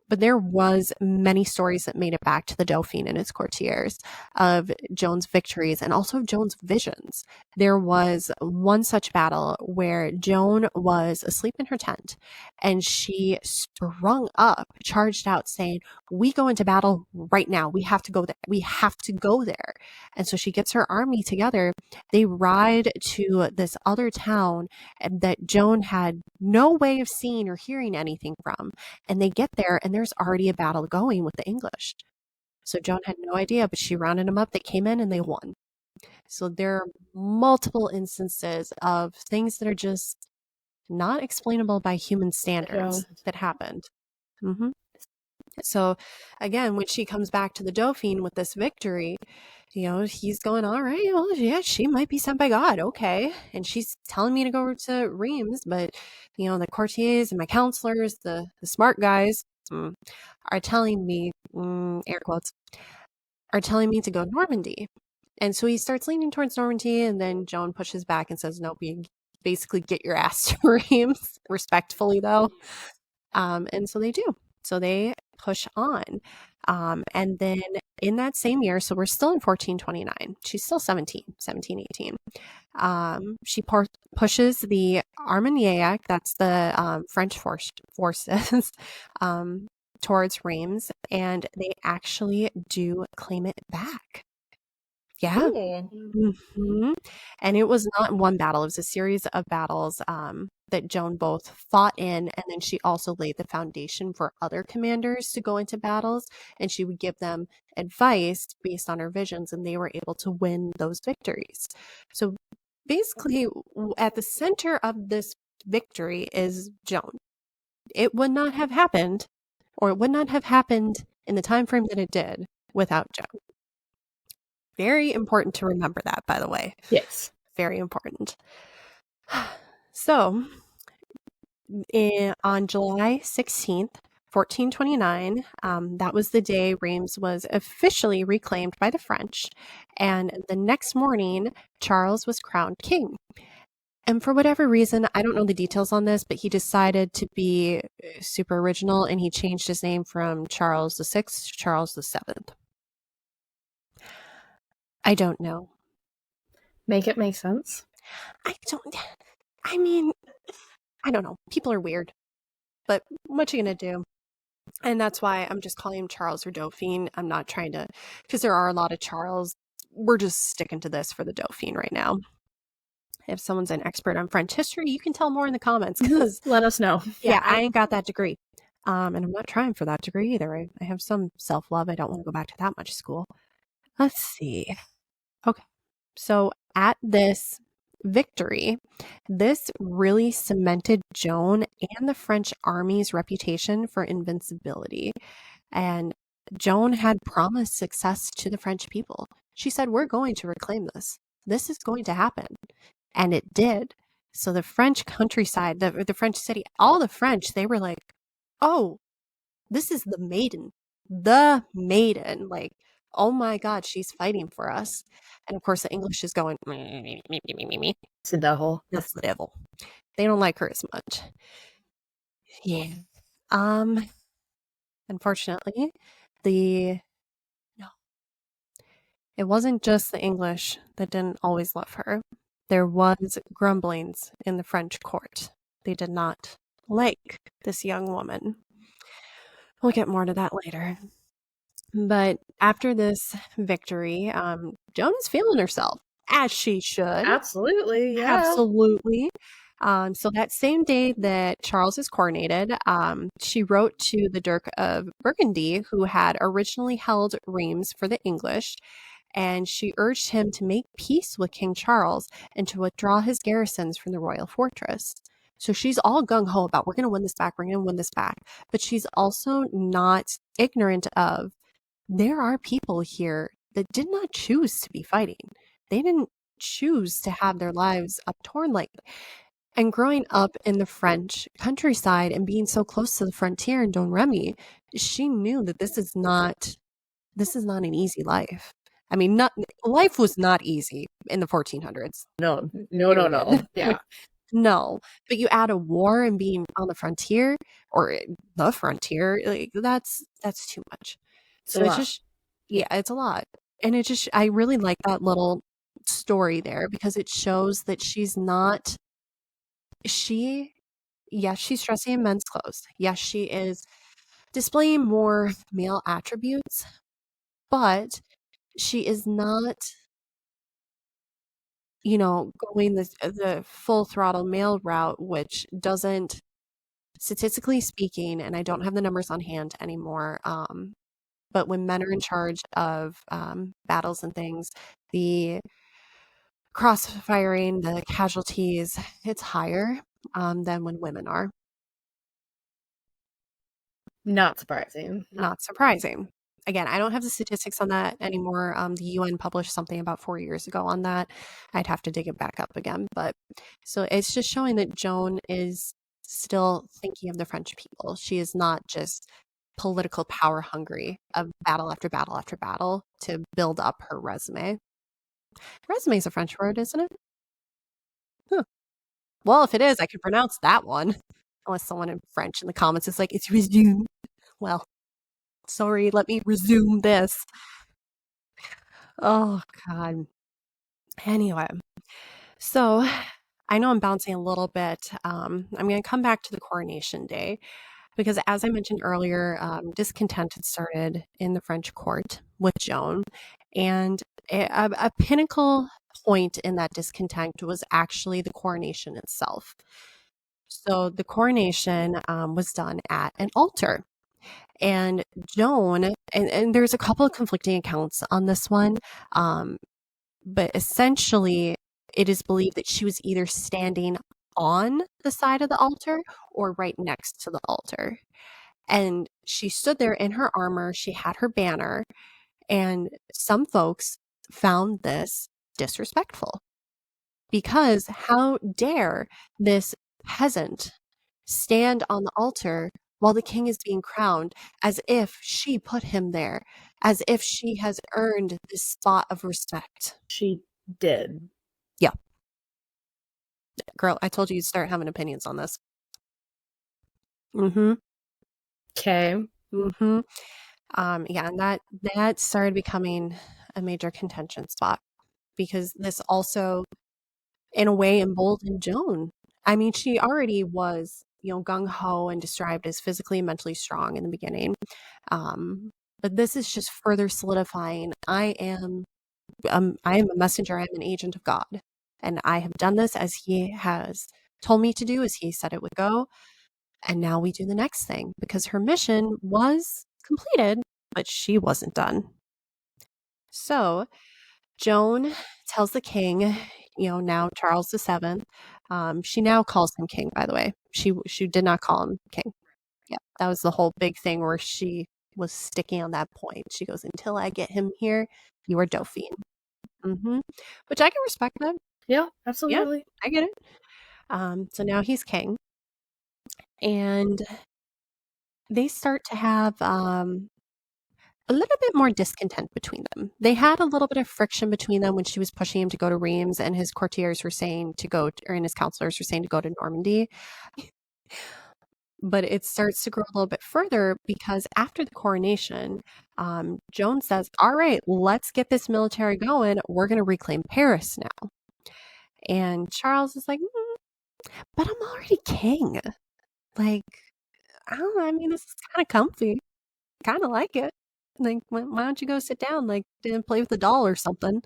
But there was many stories that made it back to the Dauphin and his courtiers of Joan's victories and also Joan's visions. There was one such battle where Joan was asleep in her tent and she sprung up, charged out, saying, we go into battle right now. We have to go there. We have to go there. And so she gets her army together. They ride to this other town that Joan had no way of seeing or hearing anything from. And they get there and there's already a battle going with the English. So Joan had no idea, but she rounded them up. They came in and they won. So there are multiple instances of things that are just not explainable by human standards that happened. Mm-hmm. So again, when she comes back to the Dauphin with this victory, you know, he's going, all right, well, yeah, she might be sent by God. Okay. And she's telling me to go to Reims, but, you know, the courtiers and my counselors, the smart guys are telling me, air quotes, are telling me to go to Normandy. And so he starts leaning towards Normandy, and then Joan pushes back and says, nope, you basically get your ass to Reims, respectfully though. And so they do. So they push on. And then in that same year, so we're still in 1429. She's still 17, 18. She pushes the Armagnac, that's the French forces, towards Reims, and they actually do claim it back. Yeah. Mm-hmm. And it was not one battle. It was a series of battles that Joan both fought in, and then she also laid the foundation for other commanders to go into battles, and she would give them advice based on her visions, and they were able to win those victories. So basically, at the center of this victory is Joan. It would not have happened, or it would not have happened in the time frame that it did without Joan. Very important to remember that, by the way. Yes. Very important. So, on July 16th, 1429, that was the day Reims was officially reclaimed by the French. And the next morning, Charles was crowned king. And for whatever reason, I don't know the details on this, but he decided to be super original, and he changed his name from Charles VI to Charles VII. I don't know. Make it make sense? I don't know. People are weird. But what you gonna do? And that's why I'm just calling him Charles or Dauphin. I'm not trying to, because there are a lot of Charles. We're just sticking to this for the Dauphin right now. If someone's an expert on French history, you can tell more in the comments. Because let us know. Yeah, I ain't got that degree. And I'm not trying for that degree either. I have some self-love. I don't want to go back to that much school. Let's see. Okay. So at this victory, this really cemented Joan and the French army's reputation for invincibility. And Joan had promised success to the French people. She said, we're going to reclaim this. This is going to happen. And it did. So the French countryside, the French city, all the French, they were like, oh, this is the Maiden. The Maiden. Like, oh my God, she's fighting for us. And of course, the English is going, me, me, me, me, me, me. It's the devil. That's the devil. They don't like her as much. Yeah. Um, Unfortunately, the no, it wasn't just the English that didn't always love her. There was grumblings in the French court. They did not like this young woman. We'll get more to that later. But after this victory, Joan is feeling herself, as she should. Absolutely, yeah. Absolutely. So that same day that Charles is coronated, she wrote to the Duke of Burgundy, who had originally held Reims for the English, and she urged him to make peace with King Charles and to withdraw his garrisons from the royal fortress. So she's all gung ho about, we're going to win this back, we're going to win this back. But she's also not ignorant of, there are people here that did not choose to be fighting. They didn't choose to have their lives uptorn like. And growing up in the French countryside and being so close to the frontier in Domremy, she knew that this is not an easy life. I mean, life was not easy in the 1400s. No. Yeah. No, but you add a war and being on the frontier or the frontier, like that's too much. So it's just, yeah, it's a lot. And it just, I really like that little story there because it shows that she's not, yes, she's dressing in men's clothes. Yes, she is displaying more male attributes, but she is not, going the full throttle male route, which doesn't, statistically speaking, and I don't have the numbers on hand anymore, but when men are in charge of battles and things, the crossfiring, the casualties, it's higher than when women are. Not surprising. Not surprising. Again, I don't have the statistics on that anymore. The UN published something about 4 years ago on that. I'd have to dig it back up again. But so it's just showing that Joan is still thinking of the French people. She is not just political power hungry of battle after battle after battle to build up her resume. Resume is a French word, isn't it? Huh. Well, if it is, I can pronounce that one. Unless someone in French in the comments is like, it's resume. Well, sorry, let me resume this. Oh, God. Anyway, so I know I'm bouncing a little bit. I'm going to come back to the coronation day because, as I mentioned earlier, discontent had started in the French court with Joan. And a pinnacle point in that discontent was actually the coronation itself. So the coronation was done at an altar. And Joan, and there's a couple of conflicting accounts on this one, but essentially it is believed that she was either standing on the side of the altar or right next to the altar. And she stood there in her armor, she had her banner, and some folks found this disrespectful because how dare this peasant stand on the altar while the king is being crowned, as if she put him there, as if she has earned this spot of respect. She did. Yeah. Girl, I told you you'd start having opinions on this. Mm-hmm. Okay. Mm-hmm. Yeah, and that started becoming a major contention spot because this also, in a way, emboldened Joan. I mean, she already was, gung-ho and described as physically and mentally strong in the beginning. But this is just further solidifying, I am a messenger, I'm an agent of God. And I have done this as he has told me to do, as he said it would go. And now we do the next thing because her mission was completed, but she wasn't done. So Joan tells the king, now Charles VII. She now calls him king, by the way. She did not call him king. Yeah, that was the whole big thing where she was sticking on that point. She goes, until I get him here, you are Dauphine. Mm-hmm. Which I can respect that. Yeah, absolutely. Yeah, I get it. So now he's king. And they start to have a little bit more discontent between them. They had a little bit of friction between them when she was pushing him to go to Reims and his courtiers were saying to go, and his counselors were saying to go to Normandy. But it starts to grow a little bit further because after the coronation, Joan says, all right, let's get this military going. We're going to reclaim Paris now. And Charles is like, but I'm already king. Like, I don't know. I mean, this is kind of comfy. Kind of like it. Like, why don't you go sit down? Like, didn't play with the doll or something.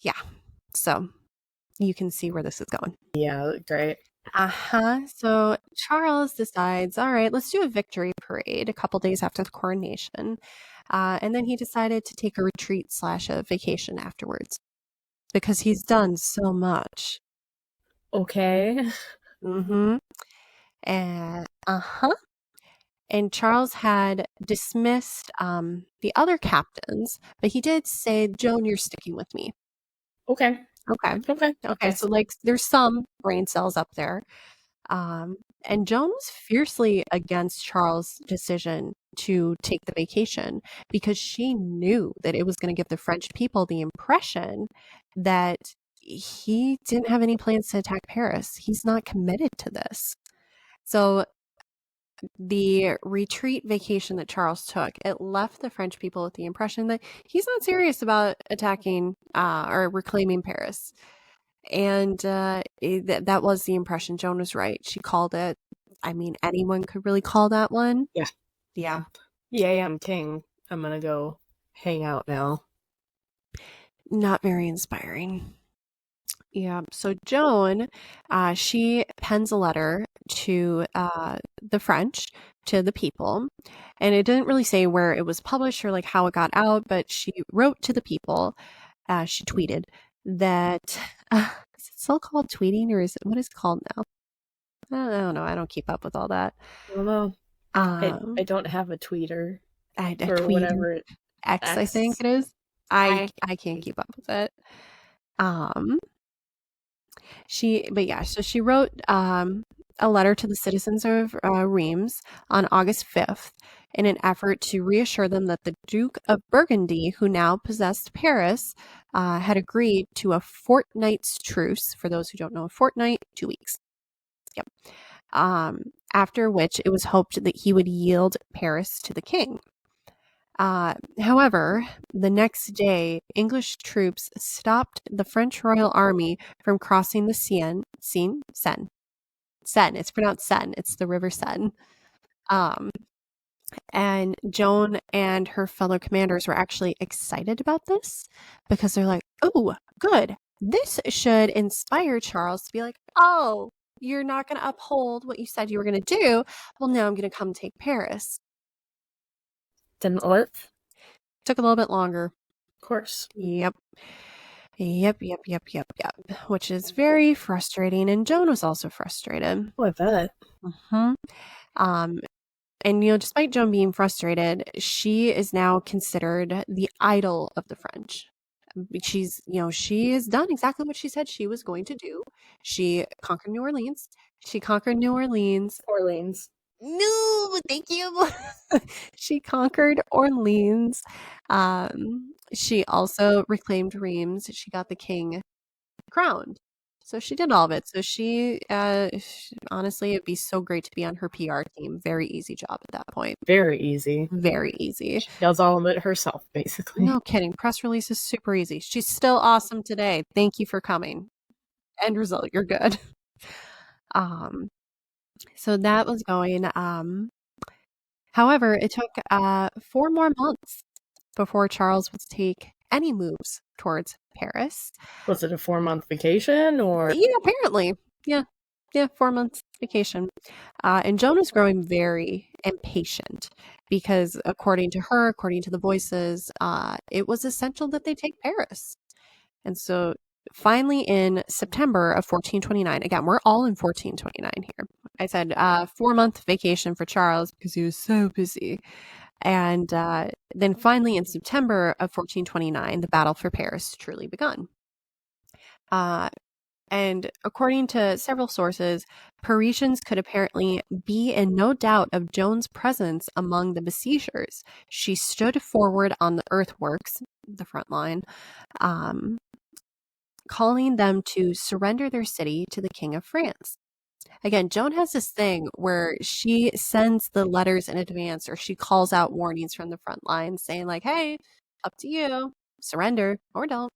Yeah. So you can see where this is going. Yeah, great. So Charles decides, all right, let's do a victory parade a couple days after the coronation. And then he decided to take a retreat / a vacation afterwards because he's done so much. Okay. Mm-hmm. And And Charles had dismissed the other captains, but he did say, Joan, you're sticking with me. Okay. Okay. So like there's some brain cells up there. And Joan was fiercely against Charles' decision to take the vacation because she knew that it was going to give the French people the impression that he didn't have any plans to attack Paris. He's not committed to this. So the retreat vacation that Charles took, it left the French people with the impression that he's not serious about attacking or reclaiming Paris. And that was the impression. Joan was right. She called it. I mean, anyone could really call that one. Yeah. Yeah. Yay, I'm king. I'm gonna go hang out now. Not very inspiring. Yeah. So Joan, she pens a letter to the French, to the people, and it didn't really say where it was published or like how it got out, but she wrote to the people. She tweeted that is it still called tweeting or is it what is it called now? I don't know. I don't keep up with all that. I don't know. I don't have a tweeter I or tweet whatever X, I think it is. I can't keep up with it. So she wrote a letter to the citizens of Reims on August 5th in an effort to reassure them that the Duke of Burgundy, who now possessed Paris, had agreed to a fortnight's truce. For those who don't know, a fortnight, 2 weeks. Yep. After which it was hoped that he would yield Paris to the king. However, the next day, English troops stopped the French royal army from crossing the Seine. It's pronounced Seine. It's the river Seine. And Joan and her fellow commanders were actually excited about this because they're like, oh, good. This should inspire Charles to be like, oh, you're not going to uphold what you said you were going to do. Well, now I'm going to come take Paris. Didn't let. Took a little bit longer. Of course. Yep. Which is very frustrating. And Joan was also frustrated. Oh, I bet. And, despite Joan being frustrated, she is now considered the idol of the French. She has done exactly what she said she was going to do. She conquered New Orleans. Orleans. No, thank you. She conquered Orleans. She also reclaimed Reims. She got the king crowned. So she did all of it. So she honestly, it'd be so great to be on her PR team. Very easy job at that point. Very easy. She does all of it herself, basically. No kidding. Press release is super easy. She's still awesome today. Thank you for coming. End result, you're good. So that was going. However, it took 4 more months before Charles would take any moves towards Paris. Was it a 4-month vacation or? Yeah, apparently. Yeah, 4 months vacation. And Joan was growing very impatient because according to the voices, it was essential that they take Paris. And so finally in September of 1429, again, we're all in 1429 here. I said 4-month vacation for Charles because he was so busy. And then finally in September of 1429, the battle for Paris truly begun. And according to several sources, Parisians could apparently be in no doubt of Joan's presence among the besiegers. She stood forward on the earthworks, the front line, calling them to surrender their city to the King of France. Again, Joan has this thing where she sends the letters in advance, or she calls out warnings from the front line saying like, hey, up to you, surrender or don't.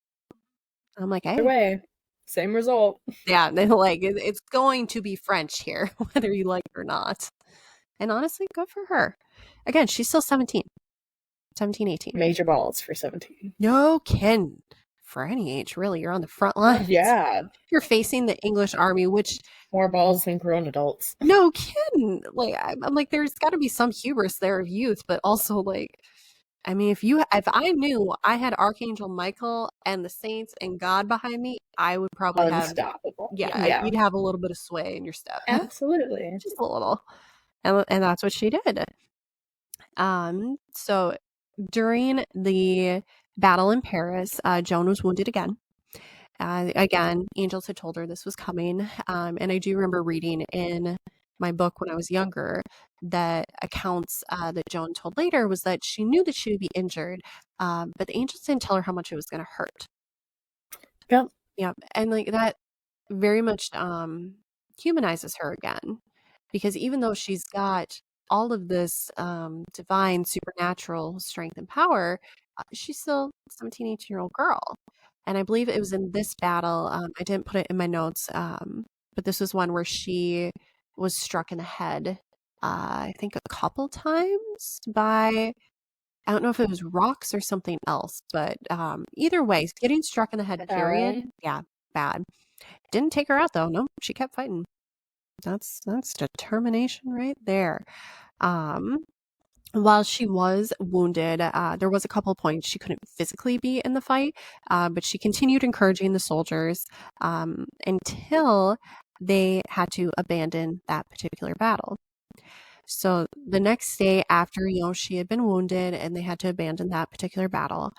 I'm like, Either hey, way, same result. yeah, like it's going to be French here, whether you like it or not. And honestly, good for her. Again, she's still 17, 18. Major balls for 17. No kidding. For any age, really, you're on the front lines. Yeah. You're facing the English army, which more balls than grown adults. No kidding. Like I'm like, there's got to be some hubris there of youth, but also like, I mean, if I knew I had Archangel Michael and the saints and God behind me, I would probably unstoppable. You'd have a little bit of sway in your step. Absolutely, just a little, and that's what she did. So during the battle in Paris, Joan was wounded again. Again, angels had told her this was coming. And I do remember reading in my book when I was younger that accounts that Joan told later was that she knew that she would be injured, but the angels didn't tell her how much it was going to hurt. Yep. Yeah. And like that very much humanizes her again, because even though she's got all of this divine supernatural strength and power, she's still a 17, 18-year-old girl. And I believe it was in this battle, I didn't put it in my notes, but this was one where she was struck in the head, I think a couple times by, I don't know if it was rocks or something else, but either way, getting struck in the head, period. Right? Yeah, bad. Didn't take her out though. No, she kept fighting. That's determination right there. While she was wounded, there was a couple points she couldn't physically be in the fight, but she continued encouraging the soldiers until they had to abandon that particular battle. So the next day after, she had been wounded and they had to abandon that particular battle,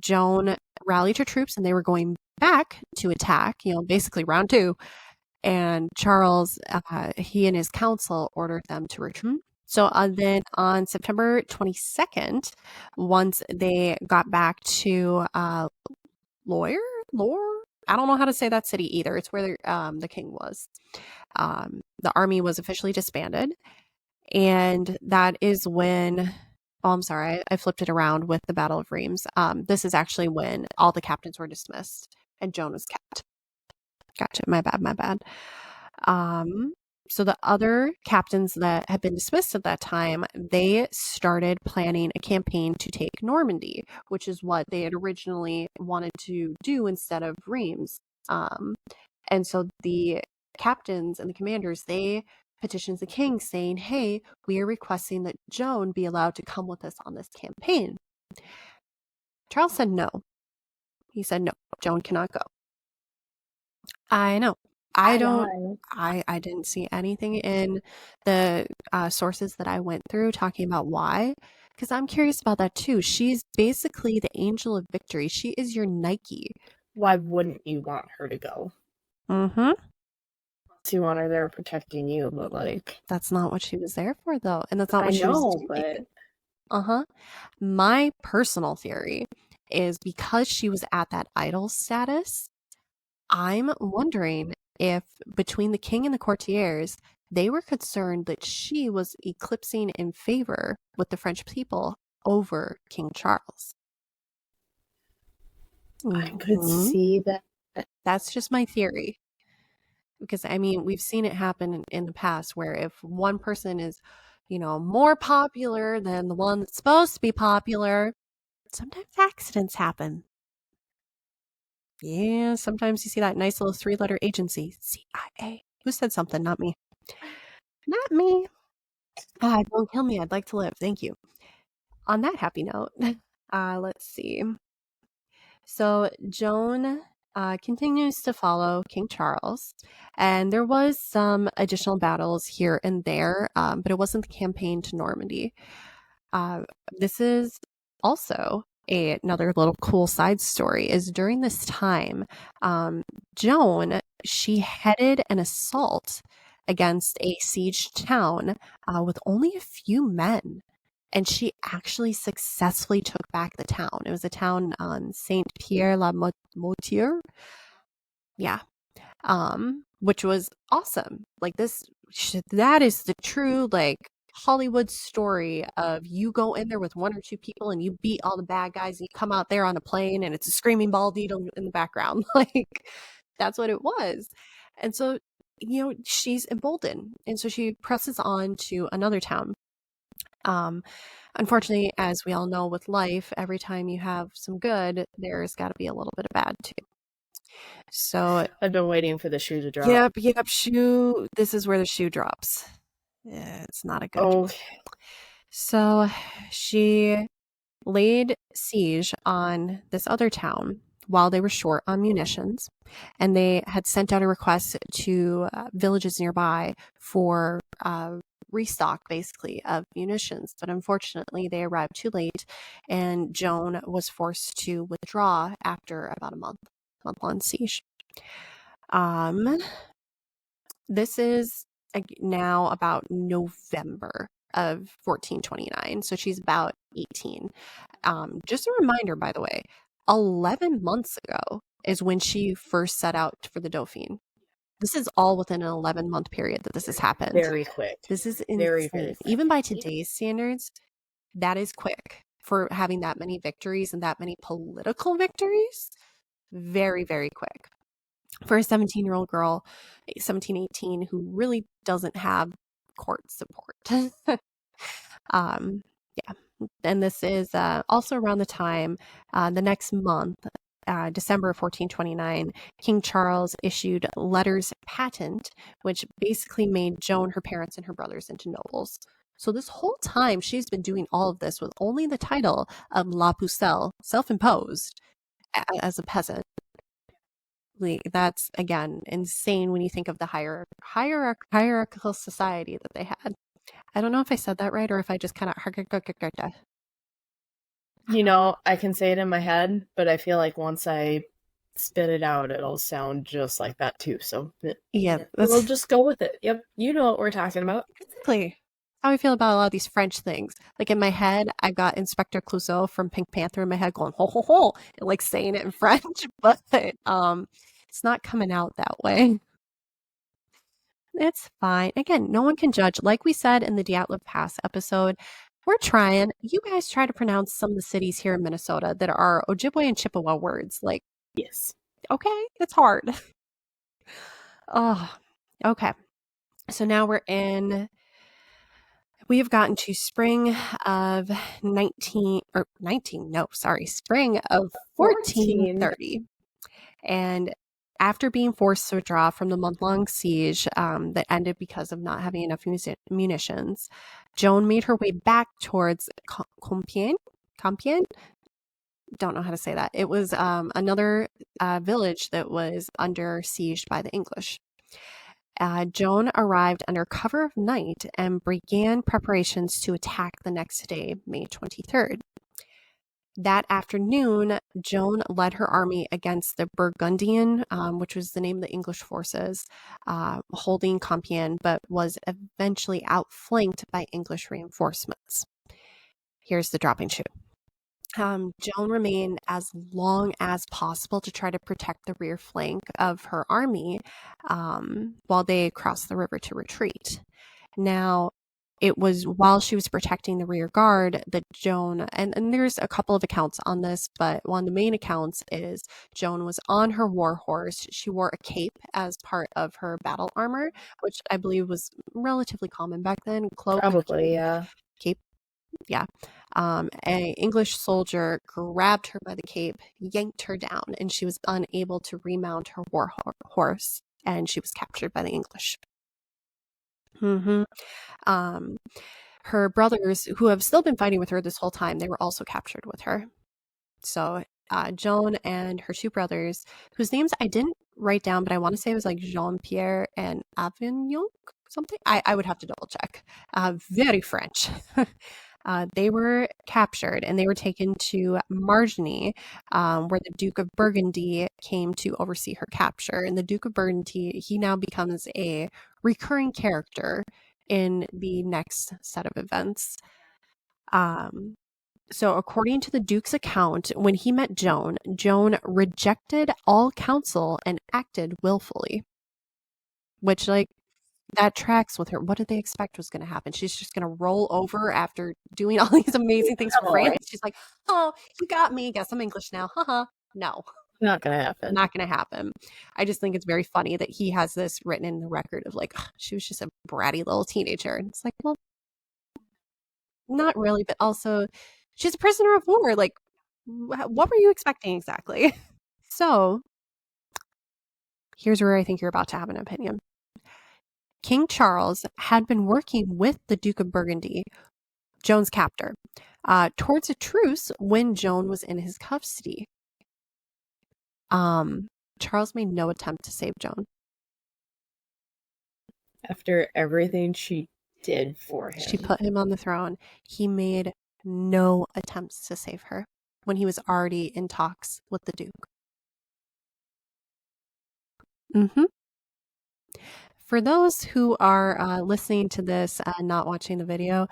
Joan rallied her troops and they were going back to attack, basically round two. And Charles, he and his council ordered them to retreat. So then on September 22nd, once they got back to Loire, I don't know how to say that city either. It's where the king was. The army was officially disbanded. And that is when, I'm sorry, I flipped it around with the Battle of Reims. This is actually when all the captains were dismissed and Joan was kept. Gotcha. My bad. So the other captains that had been dismissed at that time, they started planning a campaign to take Normandy, which is what they had originally wanted to do instead of Reims. And so the captains and the commanders, they petitioned the king saying, hey, we are requesting that Joan be allowed to come with us on this campaign. Charles said no. He said, no, Joan cannot go. I know. I didn't see anything in the sources that I went through talking about why, because I'm curious about that too. She's basically the angel of victory. She is your Nike. Why wouldn't you want her to go? Mm-hmm. You want her there protecting you, but like that's not what she was there for, though, and that's not what she was doing. But my personal theory is because she was at that idol status. I'm wondering if between the king and the courtiers, they were concerned that she was eclipsing in favor with the French people over King Charles. I could see that. That's just my theory. Because, I mean, we've seen it happen in the past where if one person is, more popular than the one that's supposed to be popular, sometimes accidents happen. Yeah, sometimes you see that nice little 3-letter agency, CIA. Who said something? Not me. Not me. Don't kill me. I'd like to live. Thank you. On that happy note, let's see. So Joan continues to follow King Charles, and there was some additional battles here and there, but it wasn't the campaign to Normandy. This is also another little cool side story is during this time, Joan, she headed an assault against a siege town with only a few men. And she actually successfully took back the town. It was a town on Saint Pierre la Motier. Yeah. Which was awesome. Like that is the true like Hollywood story of you go in there with one or two people and you beat all the bad guys and you come out there on a plane and it's a screaming bald eagle in the background. Like that's what it was. And so, she's emboldened. And so she presses on to another town. Unfortunately, as we all know with life, every time you have some good, there's got to be a little bit of bad too. So I've been waiting for the shoe to drop. Yep, shoe. This is where the shoe drops. Yeah, it's not a good. Okay. So she laid siege on this other town while they were short on munitions, and they had sent out a request to villages nearby for restock, basically, of munitions. But unfortunately, they arrived too late, and Joan was forced to withdraw after about a month-long siege. This is now about November of 1429, so she's about 18. Just a reminder, by the way, 11 months ago is when she first set out for the Dauphine. This is all within an 11-month period that this has happened. Very quick. This is insane. Very, very quick. Even by today's standards, that is quick for having that many victories and that many political victories. Very, very quick. For a 17-year-old girl, 17, 18, who really doesn't have court support. Yeah. And this is also around the time, the next month, December of 1429, King Charles issued letters patent, which basically made Joan, her parents, and her brothers into nobles. So this whole time, she's been doing all of this with only the title of La Pucelle, self-imposed, as a peasant. That's, again, insane when you think of the hierarchical society that they had. I don't know if I said that right or if I just kind of... I can say it in my head, but I feel like once I spit it out, it'll sound just like that too. So yeah, we'll just go with it. Yep, you know what we're talking about. Exactly. How I feel about a lot of these French things. Like in my head, I've got Inspector Clouseau from Pink Panther in my head going ho ho ho and like saying it in French, but it's not coming out that way. It's fine. Again, no one can judge. Like we said in the Dyatlov Pass episode, we're trying. You guys try to pronounce some of the cities here in Minnesota that are Ojibwe and Chippewa words. Like, yes. Okay, it's hard. Oh, okay. So now we have gotten to spring of spring of 1430. And after being forced to withdraw from the month-long siege that ended because of not having enough munitions, Joan made her way back towards Compiègne. Don't know how to say that. It was another village that was under siege by the English. Joan arrived under cover of night and began preparations to attack the next day, May 23rd. That afternoon, Joan led her army against the Burgundian, which was the name of the English forces, holding Compiègne, but was eventually outflanked by English reinforcements. Here's the dropping shoe. Joan remained as long as possible to try to protect the rear flank of her army while they crossed the river to retreat. Now, it was while she was protecting the rear guard that Joan, and there's a couple of accounts on this, but one of the main accounts is Joan was on her war horse. She wore a cape as part of her battle armor, which I believe was relatively common back then. Cloak. Probably, yeah. Cape. Yeah. An English soldier grabbed her by the cape, yanked her down, and she was unable to remount her war horse, and she was captured by the English. Her brothers, who have still been fighting with her this whole time, they were also captured with her. So Joan and her two brothers, whose names I didn't write down, but I want to say it was like Jean-Pierre and Avignon, something. I would have to double check. Very French. They were captured and they were taken to Margny, where the Duke of Burgundy came to oversee her capture. And the Duke of Burgundy, he now becomes a recurring character in the next set of events. So according to the Duke's account, when he met Joan, Joan rejected all counsel and acted willfully, which, like, that tracks with her. What did they expect was going to happen? She's just going to roll over after doing all these amazing things for France. She's like, oh, you got me. Guess I'm English now. Haha. No. Not gonna happen. Not going to happen. I just think it's very funny that he has this written in the record of like, she was just a bratty little teenager. And it's like, well, not really, but also she's a prisoner of war. Like, what were you expecting exactly? So here's where I think you're about to have an opinion. King Charles had been working with the Duke of Burgundy, Joan's captor, towards a truce when Joan was in his custody. Charles made no attempt to save Joan. After everything she did for him. She put him on the throne. He made no attempts to save her when he was already in talks with the Duke. For those who are listening to this and not watching the video,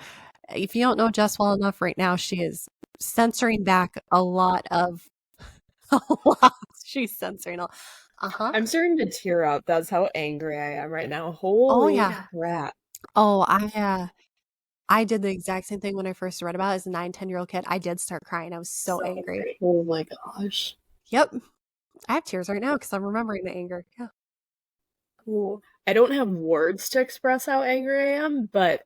if you don't know Jess well enough right now, she is censoring back a lot. She's censoring I'm starting to tear up. That's how angry I am right now. Holy crap. Oh, I did the exact same thing when I first read about it as a 9-10-year-old kid. I did start crying. I was so angry. Oh my gosh. Yep. I have tears right now because I'm remembering the anger. Yeah. Cool. I don't have words to express how angry I am, but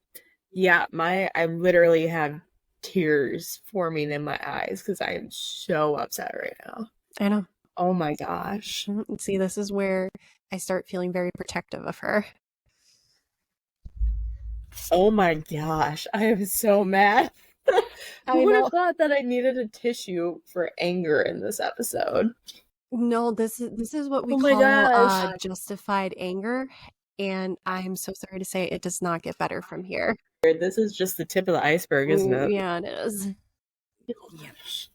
yeah, I literally have tears forming in my eyes because I am so upset right now. I know. Oh my gosh. See, this is where I start feeling very protective of her. Oh my gosh, I am so mad. I would have thought that I needed a tissue for anger in this episode. No, this is what we call justified anger, and I'm so sorry to say it does not get better from here. This is just the tip of the iceberg, isn't it? Yeah, it is.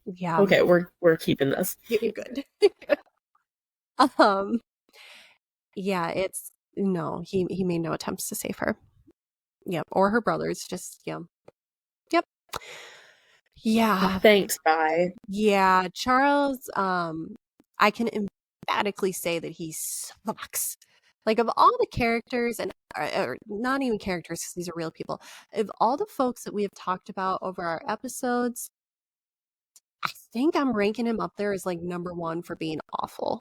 Yeah. Okay, we're keeping this. You're good. Yeah, it's no. He made no attempts to save her. Yep, or her brothers. Just Yep. Yeah. Thanks. Bye. Yeah, Charles. I can emphatically say that he sucks. Like, of all the characters, and or not even characters because these are real people, of all the folks that we have talked about over our episodes, I think I'm ranking him up there as like number one for being awful.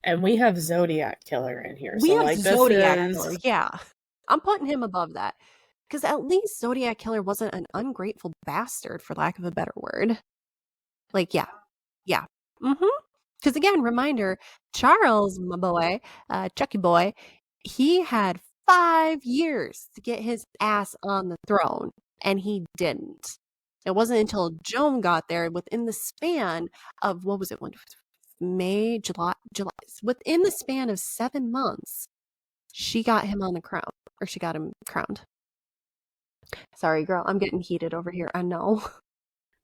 And we have Zodiac Killer in here. We have Zodiac Killer. Yeah, I'm putting him above that because at least Zodiac Killer wasn't an ungrateful bastard, for lack of a better word. Like, yeah. Because again, reminder, Charles, my boy, Chucky boy, he had 5 years to get his ass on the throne, and he didn't. It wasn't until Joan got there within the span of, what was it, May, July, within the span of 7 months, she got him on the crown, or she got him crowned. Sorry, girl, I'm getting heated over here. I know.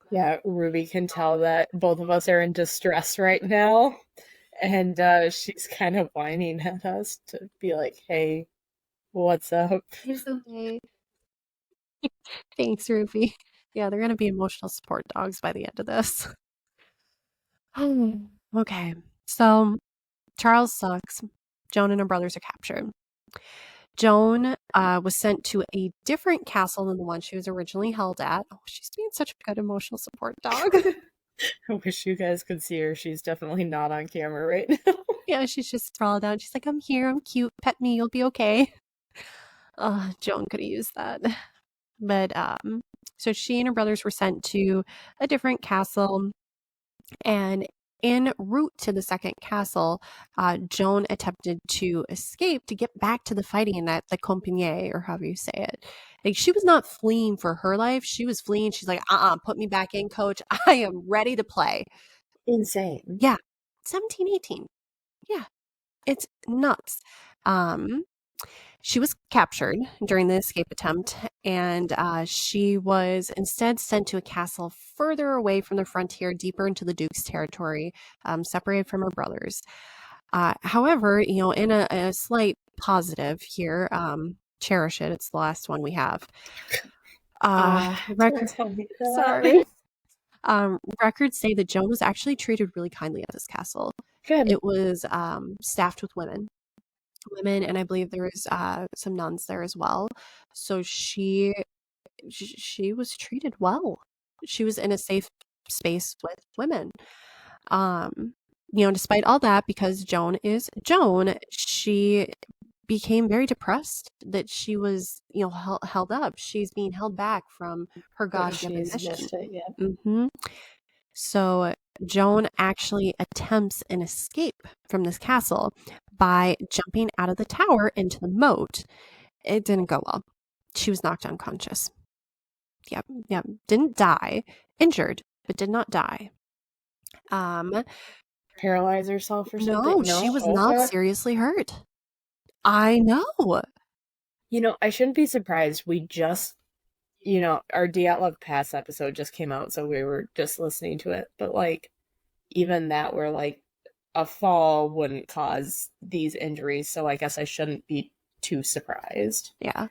Yeah, Ruby can tell that both of us are in distress right now. And she's kind of whining at us to be like, hey, what's up? It's okay. Thanks, Ruby. Yeah, they're going to be emotional support dogs by the end of this. Okay, so Charles sucks. Joan and her brothers are captured. Joan was sent to a different castle than the one she was originally held at. Oh, she's being such a good emotional support dog. I wish you guys could see her. She's definitely not on camera right now. Yeah, she's just sprawled out. She's like, I'm here. I'm cute. Pet me. You'll be okay. Joan could have used that. But so she and her brothers were sent to a different castle. And en route to the second castle, Joan attempted to escape to get back to the fighting at the Compagnie, or however you say it. Like, she was not fleeing for her life. She was fleeing. She's like, put me back in, coach. I am ready to play. Insane. Yeah. 17, 18. Yeah. It's nuts. She was captured during the escape attempt, and she was instead sent to a castle further away from the frontier, deeper into the Duke's territory, separated from her brothers. However, in a slight positive here, cherish it. It's the last one we have. Don't tell me that. Sorry. Records say that Joan was actually treated really kindly at this castle. Good. It was staffed with women, and I believe there was some nuns there as well. So she was treated well. She was in a safe space with women. Despite all that, because Joan is Joan, she became very depressed that she was, held up. She's being held back from her God-given mission. Mm-hmm. So Joan actually attempts an escape from this castle by jumping out of the tower into the moat. It didn't go well. She was knocked unconscious. Yep. Didn't die. Injured, but did not die. Paralyze herself or something? No, she was not seriously hurt. I know. I shouldn't be surprised. We just, our Dyatlov Pass episode just came out, so we were just listening to it. But, even that, where, a fall wouldn't cause these injuries, so I guess I shouldn't be too surprised. Yeah.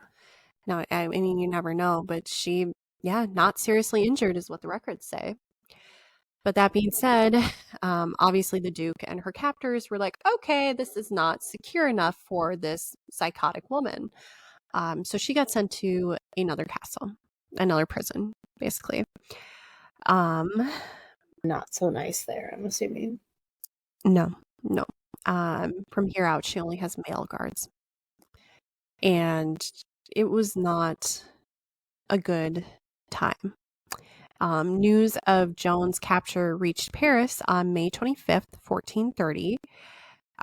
No, I mean, you never know, but she, not seriously injured is what the records say. But that being said, obviously the Duke and her captors were like, okay, this is not secure enough for this psychotic woman. So she got sent to another castle, another prison, basically. Not so nice there, I'm assuming. No. From here out, she only has male guards. And it was not a good time. News of Joan's capture reached Paris on May 25th, 1430.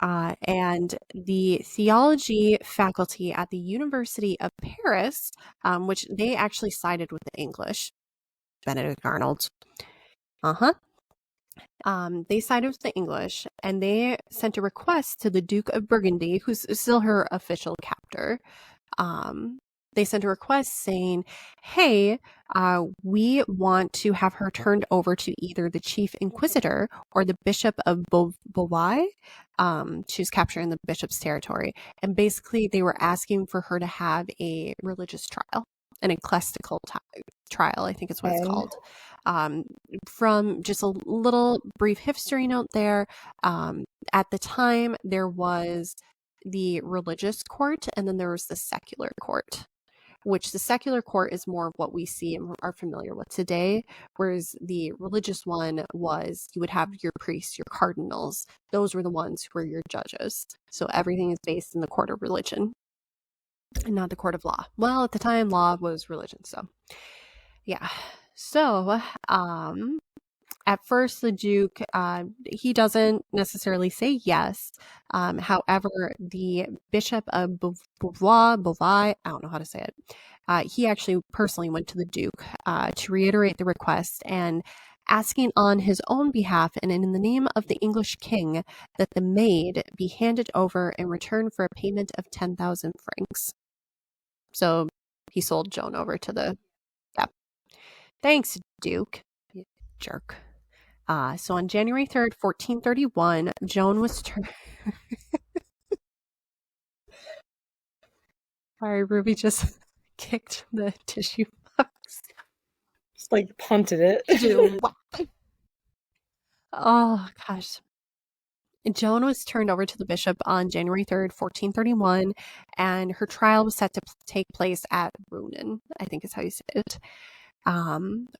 And the theology faculty at the University of Paris, which they actually sided with the English, Benedict Arnold. They sided with the English, and they sent a request to the Duke of Burgundy, who's still her official captor. They sent a request saying, hey, we want to have her turned over to either the chief inquisitor or the Bishop of Beauvais. She was captured in the bishop's territory. And basically, they were asking for her to have a religious trial, an ecclesiastical trial, I think is what it's called. From just a little brief history note there, at the time, there was the religious court, and then there was the secular court, which the secular court is more of what we see and are familiar with today, whereas the religious one was, you would have your priests, your cardinals. Those were the ones who were your judges. So everything is based in the court of religion and not the court of law. Well, at the time, law was religion, so yeah. So, at first, the Duke, he doesn't necessarily say yes. However, the Bishop of Beauvais, I don't know how to say it. He actually personally went to the Duke to reiterate the request and asking on his own behalf and in the name of the English king that the maid be handed over in return for a payment of 10,000 francs. So he sold Joan over to the... Yeah. Thanks, Duke. You jerk. So on January 3rd, 1431, Joan was turned... Sorry, Ruby just kicked the tissue box. Just punted it. Oh, gosh. Joan was turned over to the bishop on January 3rd, 1431, and her trial was set to take place at Runen, I think is how you say it.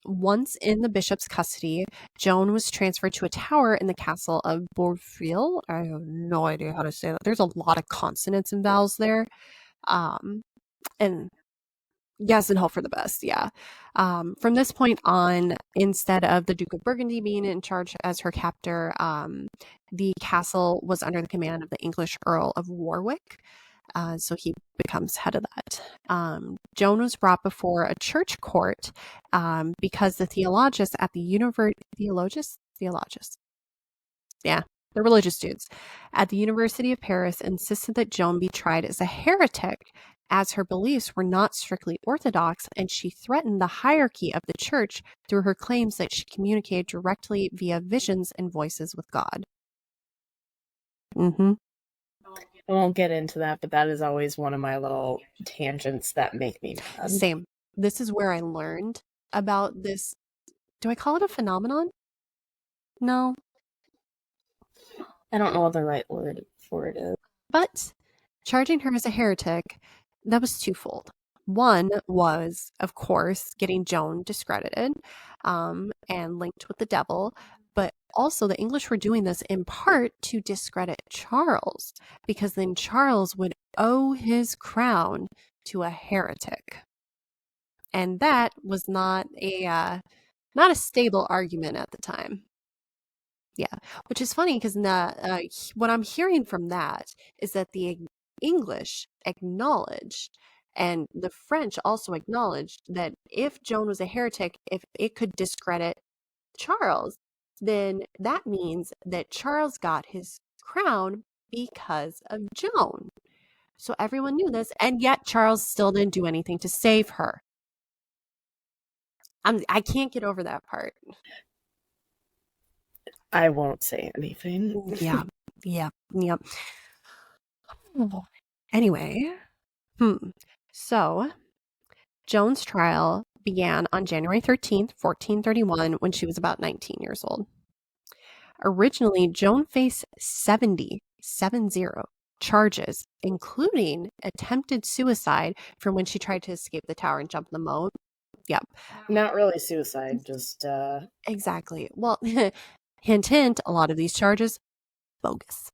Once in the bishop's custody, Joan was transferred to a tower in the castle of Bourville. I have no idea how to say that. There's a lot of consonants and vowels there. And yes, and hope for the best. Yeah. From this point on, instead of the Duke of Burgundy being in charge as her captor, the castle was under the command of the English Earl of Warwick. So he becomes head of that. Joan was brought before a church court because the theologists at the university... Theologists? Yeah, the religious dudes at the University of Paris insisted that Joan be tried as a heretic, as her beliefs were not strictly orthodox, and she threatened the hierarchy of the church through her claims that she communicated directly via visions and voices with God. I won't get into that, but that is always one of my little tangents that make me mad. Same. This is where I learned about this. Do I call it a phenomenon? No. I don't know what the right word for it is. But charging her as a heretic, that was twofold. One was, of course, getting Joan discredited and linked with the devil. But also, the English were doing this in part to discredit Charles, because then Charles would owe his crown to a heretic. And that was not a stable argument at the time. Yeah, which is funny because what I'm hearing from that is that the English acknowledged, and the French also acknowledged, that if Joan was a heretic, if it could discredit Charles, then that means that Charles got his crown because of Joan. So everyone knew this, and yet Charles still didn't do anything to save her. I can't get over that part. I won't say anything. Yeah. Anyway, so Joan's trial began on January 13th, 1431, when she was about 19 years old. Originally, Joan faced 70 charges, including attempted suicide from when she tried to escape the tower and jump in the moat. Yep. Not really suicide, just Exactly. Well, hint, hint, a lot of these charges, bogus.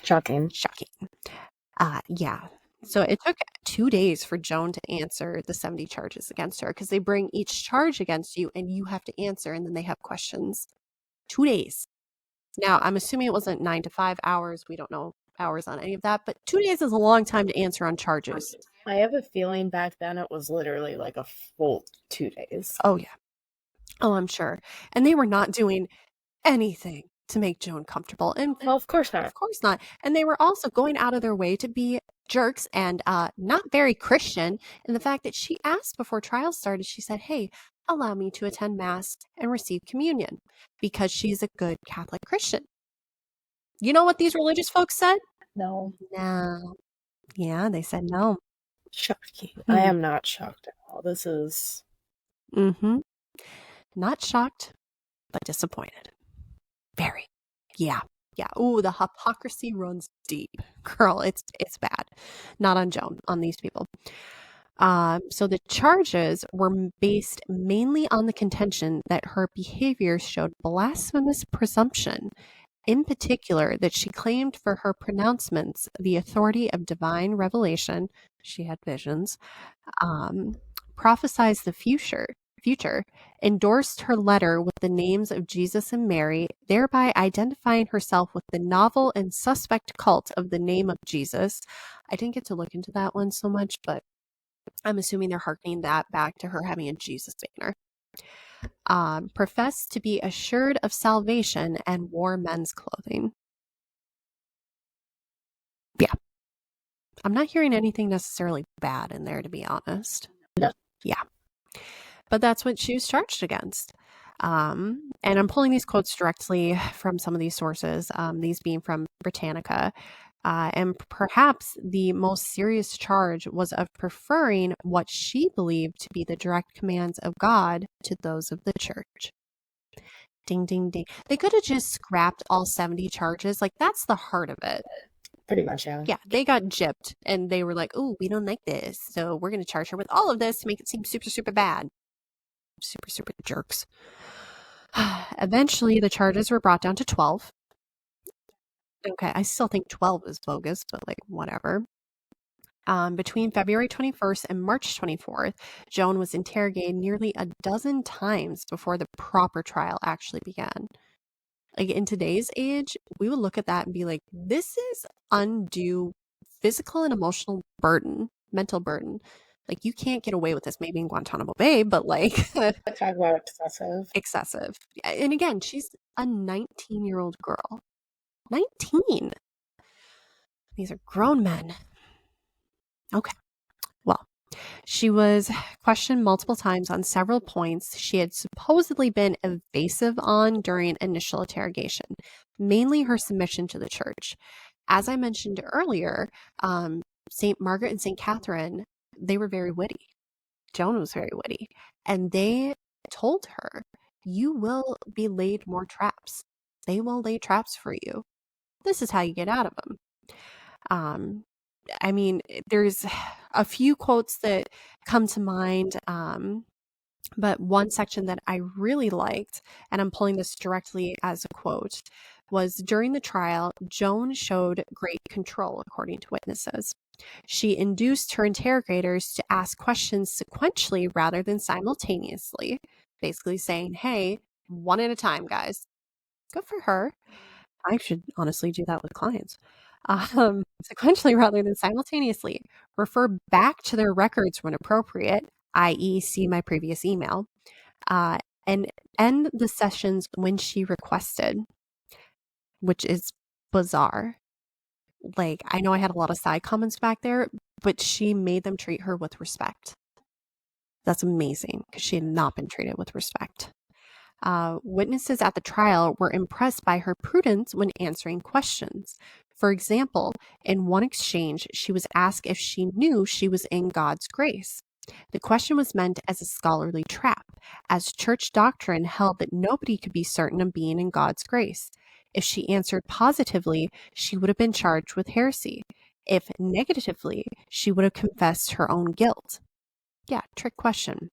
Shocking. Yeah. So it took 2 days for Joan to answer the 70 charges against her, because they bring each charge against you and you have to answer, and then they have questions. 2 days. Now, I'm assuming it wasn't 9 to 5 hours. We don't know hours on any of that, but 2 days is a long time to answer on charges. I have a feeling back then it was literally like a full 2 days. Oh, yeah. Oh, I'm sure. And they were not doing anything to make Joan comfortable. And well, of course not. Of course not. And they were also going out of their way to be jerks and not very Christian. And the fact that she asked before trial started, she said, "Hey, allow me to attend Mass and receive communion," because she's a good Catholic Christian. You know what these religious folks said? No. Yeah, they said no. Shocking. I am not shocked at all. This is... Not shocked, but disappointed. Very. Yeah. Ooh, the hypocrisy runs deep. Girl, it's bad. Not on Joan, on these people. So the charges were based mainly on the contention that her behavior showed blasphemous presumption. In particular, that she claimed for her pronouncements the authority of divine revelation, she had visions, prophesied the future, endorsed her letter with the names of Jesus and Mary, thereby identifying herself with the novel and suspect cult of the name of Jesus. I didn't get to look into that one so much, but I'm assuming they're harkening that back to her having a Jesus banner. Professed to be assured of salvation and wore men's clothing. Yeah. I'm not hearing anything necessarily bad in there, to be honest. No. Yeah. But that's what she was charged against. And I'm pulling these quotes directly from some of these sources, these being from Britannica. And perhaps the most serious charge was of preferring what she believed to be the direct commands of God to those of the church. Ding, ding, ding. They could have just scrapped all 70 charges. Like, that's the heart of it. Pretty much, yeah. Yeah, they got gypped, and they were like, "Oh, we don't like this, so we're going to charge her with all of this to make it seem super, super bad." Super jerks. Eventually, the charges were brought down to 12. Okay, I still think 12 is bogus, but like, whatever. Between February 21st and March 24th, Joan was interrogated nearly a dozen times before the proper trial actually began. Like, in today's age, we would look at that and be like, this is undue physical and emotional burden, mental burden. Like, you can't get away with this, maybe in Guantanamo Bay, but like... Talk about excessive. Excessive. And again, she's a 19-year-old girl. 19. These are grown men. Okay. Well, she was questioned multiple times on several points she had supposedly been evasive on during initial interrogation, mainly her submission to the church. As I mentioned earlier, St. Margaret and St. Catherine, they were very witty. Joan was very witty. And they told her, you will be laid more traps. They will lay traps for you. This is how you get out of them. I mean, there's a few quotes that come to mind, but one section that I really liked, and I'm pulling this directly as a quote, was during the trial, Joan showed great control, according to witnesses. She induced her interrogators to ask questions sequentially rather than simultaneously, basically saying, hey, one at a time, guys. Good for her. I should honestly do that with clients. Sequentially rather than simultaneously. Refer back to their records when appropriate, i.e., see my previous email, and end the sessions when she requested, which is bizarre. Like, I know I had a lot of side comments back there, but she made them treat her with respect. That's amazing because she had not been treated with respect. Witnesses at the trial were impressed by her prudence when answering questions. For example, in one exchange, she was asked if she knew she was in God's grace. The question was meant as a scholarly trap, as church doctrine held that nobody could be certain of being in God's grace. If she answered positively, she would have been charged with heresy. If negatively, she would have confessed her own guilt. Yeah, trick question.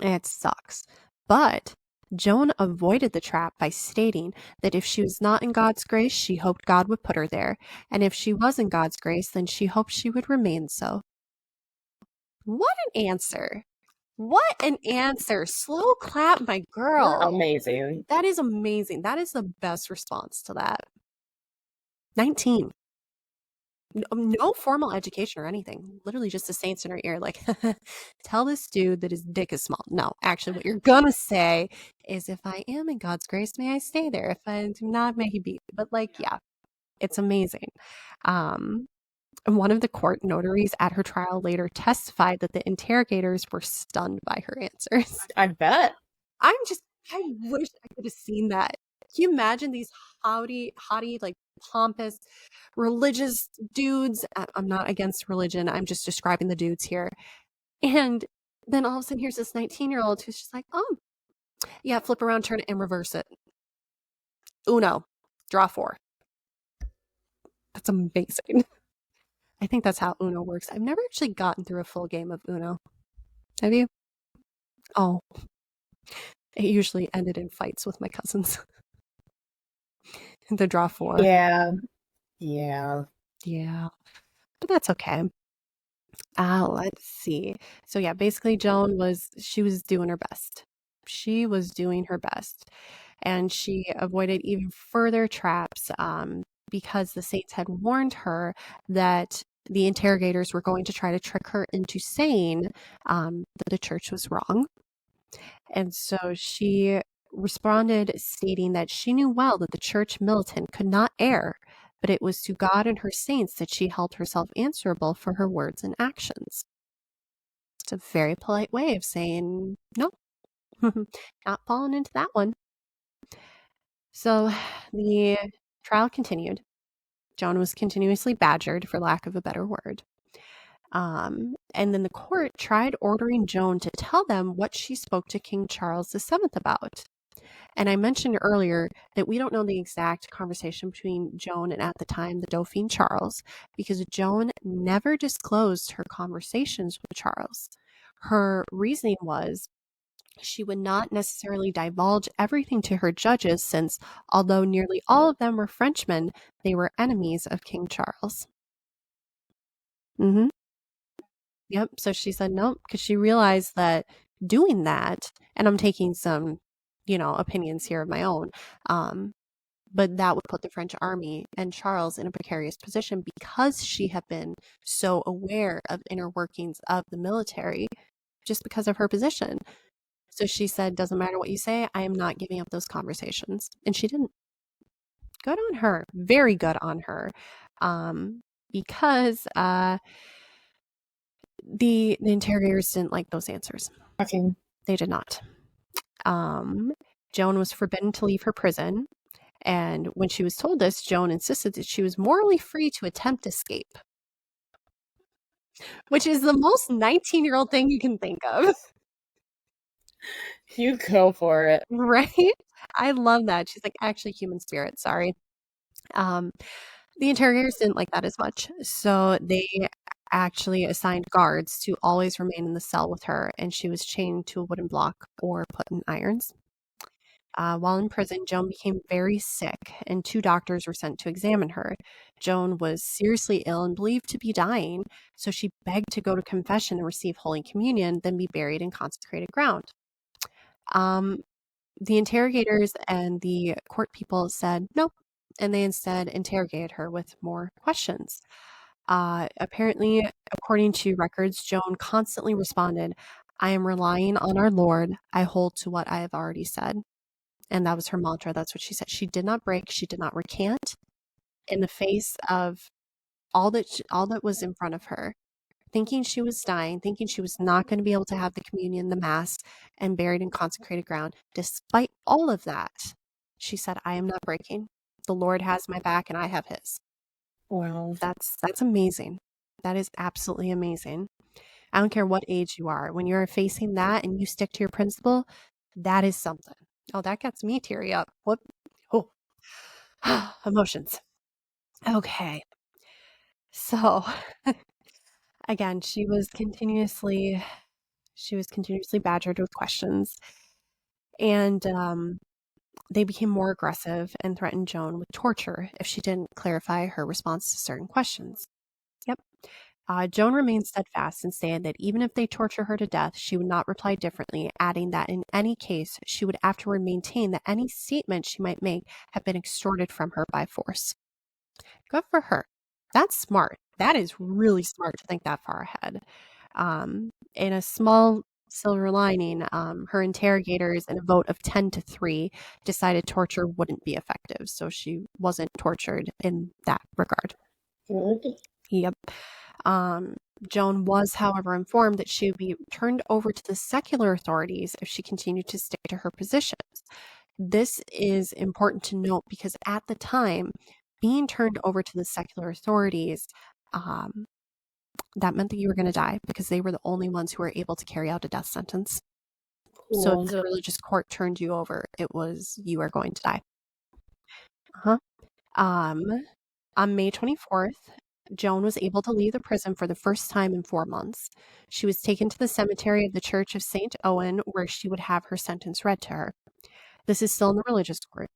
It sucks. But Joan avoided the trap by stating that if she was not in God's grace, she hoped God would put her there. And if she was in God's grace, then she hoped she would remain so. What an answer. What an answer. Slow clap, my girl. You're amazing. That is amazing. That is the best response to that. 19. No formal education or anything. Literally just the saints in her ear, like, tell this dude that his dick is small. No, actually, what you're gonna say is, if I am in God's grace, may I stay there? If I do not, may he be. But like, yeah, it's amazing. One of the court notaries at her trial later testified that the interrogators were stunned by her answers. I bet. I wish I could have seen that. Can you imagine these haughty, like pompous, religious dudes? I'm not against religion. I'm just describing the dudes here. And then all of a sudden, here's this 19-year-old who's just like, oh, yeah, flip around, turn it, and reverse it. Uno, draw 4. That's amazing. I think that's how Uno works. I've never actually gotten through a full game of Uno. Have you? Oh, it usually ended in fights with my cousins. The draw 4. Yeah. But that's okay. Let's see. So yeah, basically Joan was doing her best. She was doing her best. And she avoided even further traps because the saints had warned her that the interrogators were going to try to trick her into saying that the church was wrong. And so she responded stating that she knew well that the church militant could not err, but it was to God and her saints that she held herself answerable for her words and actions. It's a very polite way of saying, no, not falling into that one. So the trial continued. Joan was continuously badgered, for lack of a better word. And then the court tried ordering Joan to tell them what she spoke to King Charles VII about. And I mentioned earlier that we don't know the exact conversation between Joan and, at the time, the Dauphin Charles, because Joan never disclosed her conversations with Charles. Her reasoning was she would not necessarily divulge everything to her judges, since although nearly all of them were Frenchmen, they were enemies of King Charles. Yep. So she said no, because she realized that doing that, and I'm taking some, opinions here of my own, but that would put the French army and Charles in a precarious position, because she had been so aware of inner workings of the military just because of her position. So she said, doesn't matter what you say, I am not giving up those conversations. And she didn't. Good on her. Very good on her. Because the interrogators didn't like those answers. Okay. They did not. Joan was forbidden to leave her prison. And when she was told this, Joan insisted that she was morally free to attempt escape, which is the most 19-year-old thing you can think of. You go for it. Right? I love that. She's like, actually, human spirit. Sorry. The interrogators didn't like that as much. So they actually assigned guards to always remain in the cell with her, and she was chained to a wooden block or put in irons. While in prison, Joan became very sick, and 2 doctors were sent to examine her. Joan was seriously ill and believed to be dying, so she begged to go to confession and receive Holy Communion, then be buried in consecrated ground. The interrogators and the court people said nope, and they instead interrogated her with more questions. Apparently, according to records, Joan constantly responded, "I am relying on our Lord. I hold to what I have already said." And that was her mantra. That's what she said. She did not break. She did not recant in the face of all that was in front of her, thinking she was dying, thinking she was not going to be able to have the communion, the mass, and buried in consecrated ground. Despite all of that, she said, "I am not breaking. The Lord has my back and I have his." Wow. That's amazing. That is absolutely amazing. I don't care what age you are. When you're facing that and you stick to your principle, that is something. Oh, that gets me teary up. What? Oh, emotions. Okay. So, again, she was continuously badgered with questions, and they became more aggressive and threatened Joan with torture if she didn't clarify her response to certain questions. Yep. Joan remained steadfast and stated that even if they torture her to death, she would not reply differently, adding that in any case, she would afterward maintain that any statement she might make had been extorted from her by force. Good for her. That's smart. That is really smart to think that far ahead. In a small silver lining, her interrogators, in a vote of 10-3, decided torture wouldn't be effective, so she wasn't tortured in that regard. Good. Yep. Joan was, however, informed that she would be turned over to the secular authorities if she continued to stick to her positions. This is important to note because at the time, being turned over to the secular authorities, that meant that you were going to die because they were the only ones who were able to carry out a death sentence. Cool. So if the religious court turned you over, it was you are going to die. On May 24th, Joan was able to leave the prison for the first time in 4 months. She was taken to the cemetery of the Church of St. Owen, where she would have her sentence read to her. This is still in the religious court.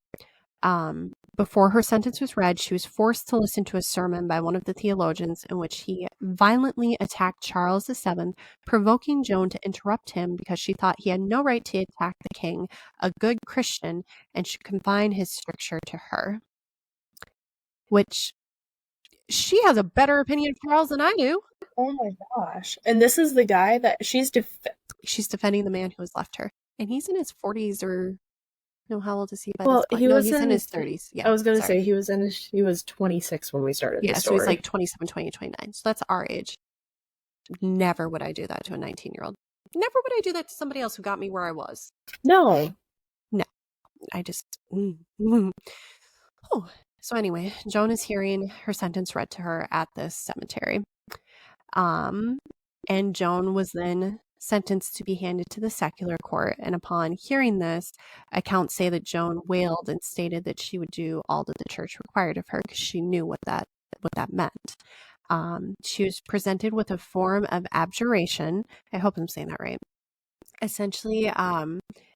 Before her sentence was read, she was forced to listen to a sermon by one of the theologians in which he violently attacked Charles VII, provoking Joan to interrupt him because she thought he had no right to attack the king, a good Christian, and should confine his stricture to her. Which, she has a better opinion of Charles than I do. Oh my gosh. And this is the guy that she's defending the man who has left her. And he's in his 40s or... No, how old is he by well, this point? He's in his 30s. Yeah, I was going to say he was 26 when we started the story. So he's like 27, 28, 29. So that's our age. Never would I do that to a 19-year-old. Never would I do that to somebody else who got me where I was. No. I just... Oh. So anyway, Joan is hearing her sentence read to her at this cemetery. And Joan was then sentenced to be handed to the secular court. And upon hearing this, accounts say that Joan wailed and stated that she would do all that the church required of her because she knew what that meant. She was presented with a form of abjuration. I hope I'm saying that right. Essentially,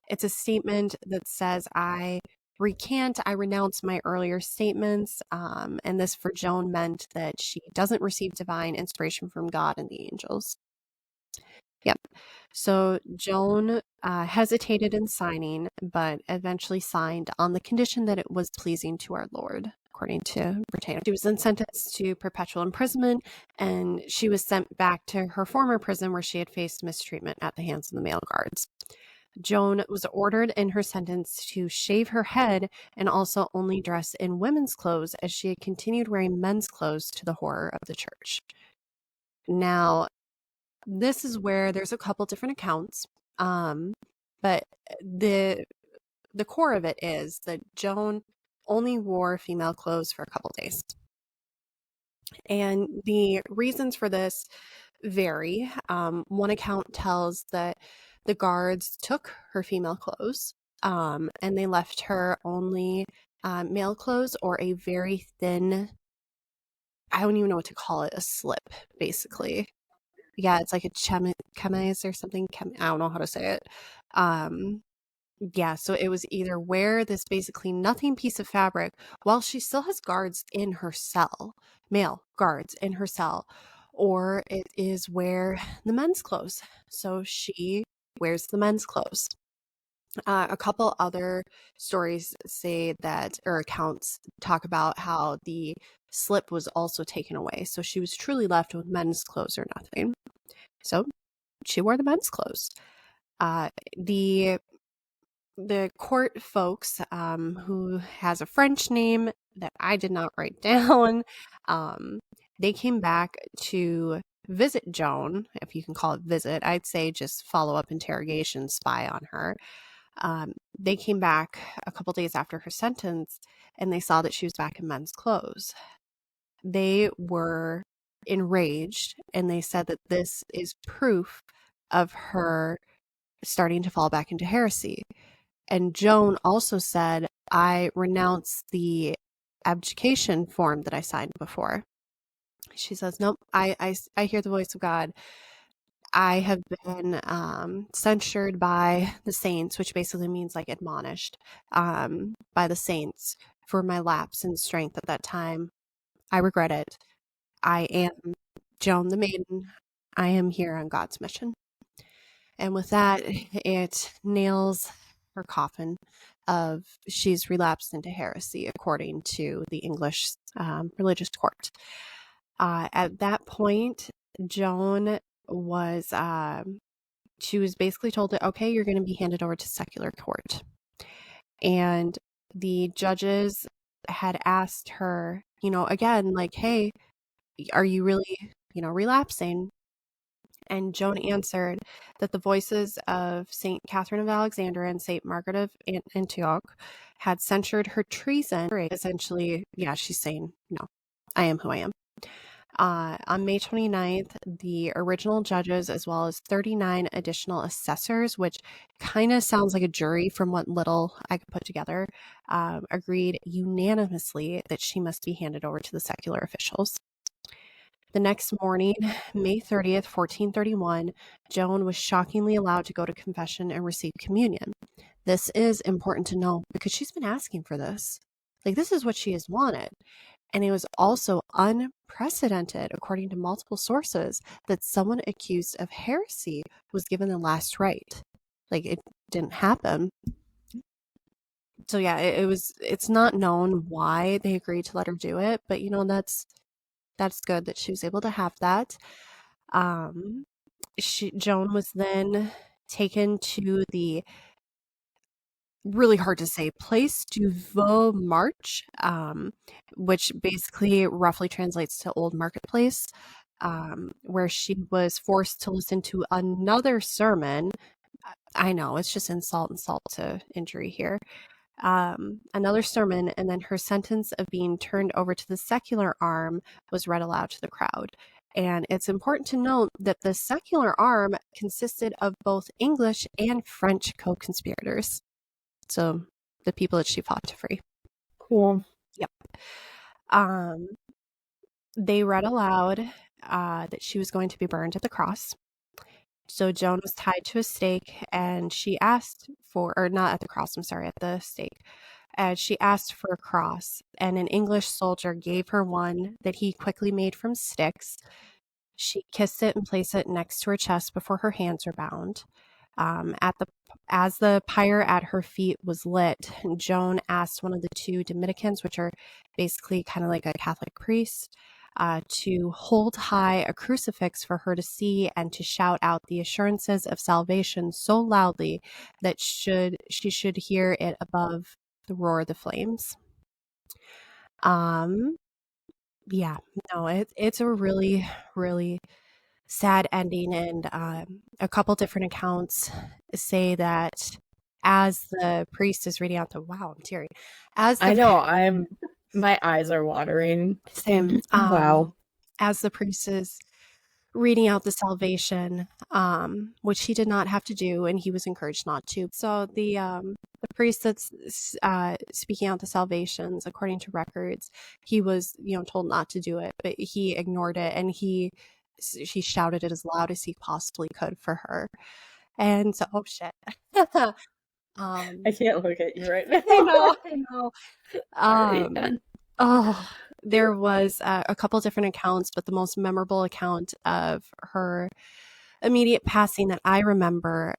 it's a statement that says, I renounce my earlier statements. And this for Joan meant that she doesn't receive divine inspiration from God and the angels. Yep. So Joan hesitated in signing, but eventually signed on the condition that it was pleasing to our Lord, according to Britannia. She was then sentenced to perpetual imprisonment, and she was sent back to her former prison where she had faced mistreatment at the hands of the male guards. Joan was ordered in her sentence to shave her head and also only dress in women's clothes, as she had continued wearing men's clothes to the horror of the church. Now, this is where there's a couple different accounts, but the core of it is that Joan only wore female clothes for a couple days. And the reasons for this vary. One account tells that the guards took her female clothes, and they left her only male clothes or a very thin, I don't even know what to call it, a slip, basically. Yeah, it's like a chemise or something. I don't know how to say it. Yeah, so it was either wear this basically nothing piece of fabric while she still has guards in her cell, male guards in her cell, or it is wear the men's clothes. So she wears the men's clothes. A couple other stories say that, or accounts talk about how the slip was also taken away. So she was truly left with men's clothes or nothing. So she wore the men's clothes. The court folks, who has a French name that I did not write down, they came back to visit Joan, if you can call it visit. I'd say just follow up interrogation, spy on her. They came back a couple days after her sentence, and they saw that she was back in men's clothes. They were enraged, and they said that this is proof of her starting to fall back into heresy. And Joan also said, I renounce the abdication form that I signed before. She says, nope, I hear the voice of God. I have been censured by the saints, which basically means like admonished by the saints for my lapse in strength at that time. I regret it. I am Joan the Maiden. I am here on God's mission. And with that, it nails her coffin of she's relapsed into heresy, according to the English religious court. At that point, Joan was she was basically told that, okay, you're going to be handed over to secular court. And the judges had asked her, again, like, hey, are you really, relapsing? And Joan answered that the voices of St. Catherine of Alexandria and St. Margaret of Antioch had censured her treason. Essentially, yeah, she's saying, no, I am who I am. On May 29th, the original judges, as well as 39 additional assessors, which kind of sounds like a jury from what little I could put together, agreed unanimously that she must be handed over to the secular officials. The next morning, May 30th, 1431, Joan was shockingly allowed to go to confession and receive communion. This is important to know because she's been asking for this. Like, this is what she has wanted. And it was also unprecedented, according to multiple sources, that someone accused of heresy was given the last rite. Like, it didn't happen. So yeah, it's not known why they agreed to let her do it, but that's good that she was able to have that. Joan was then taken to the, really hard to say, place du Vieux Marche, which basically roughly translates to Old Marketplace, where she was forced to listen to another sermon. I know, it's just insult to injury here. Another sermon, and then her sentence of being turned over to the secular arm was read aloud to the crowd. And it's important to note that the secular arm consisted of both English and French co-conspirators. So the people that she fought to free. Cool. Yep. They read aloud that she was going to be burned at the cross. So Joan was tied to a stake, and she asked for, or not at the cross, I'm sorry, at the stake. And she asked for a cross, and an English soldier gave her one that he quickly made from sticks. She kissed it and placed it next to her chest before her hands were bound. As the pyre at her feet was lit, Joan asked one of the two Dominicans, which are basically kind of like a Catholic priest, to hold high a crucifix for her to see and to shout out the assurances of salvation so loudly that she should hear it above the roar of the flames. Yeah, no, it's a really, really sad ending, and a couple different accounts say that as the priest is reading out the wow, I'm teary. As I the know, my eyes are watering. same, Wow. as the priest is reading out the salvation, which he did not have to do, and he was encouraged not to. So the priest that's speaking out the salvations, according to records, he was told not to do it, but he ignored it, and he shouted it as loud as he possibly could for her. And so, oh shit. I can't look at you right now. I know. Sorry. Oh, there was a couple different accounts, but the most memorable account of her immediate passing that I remember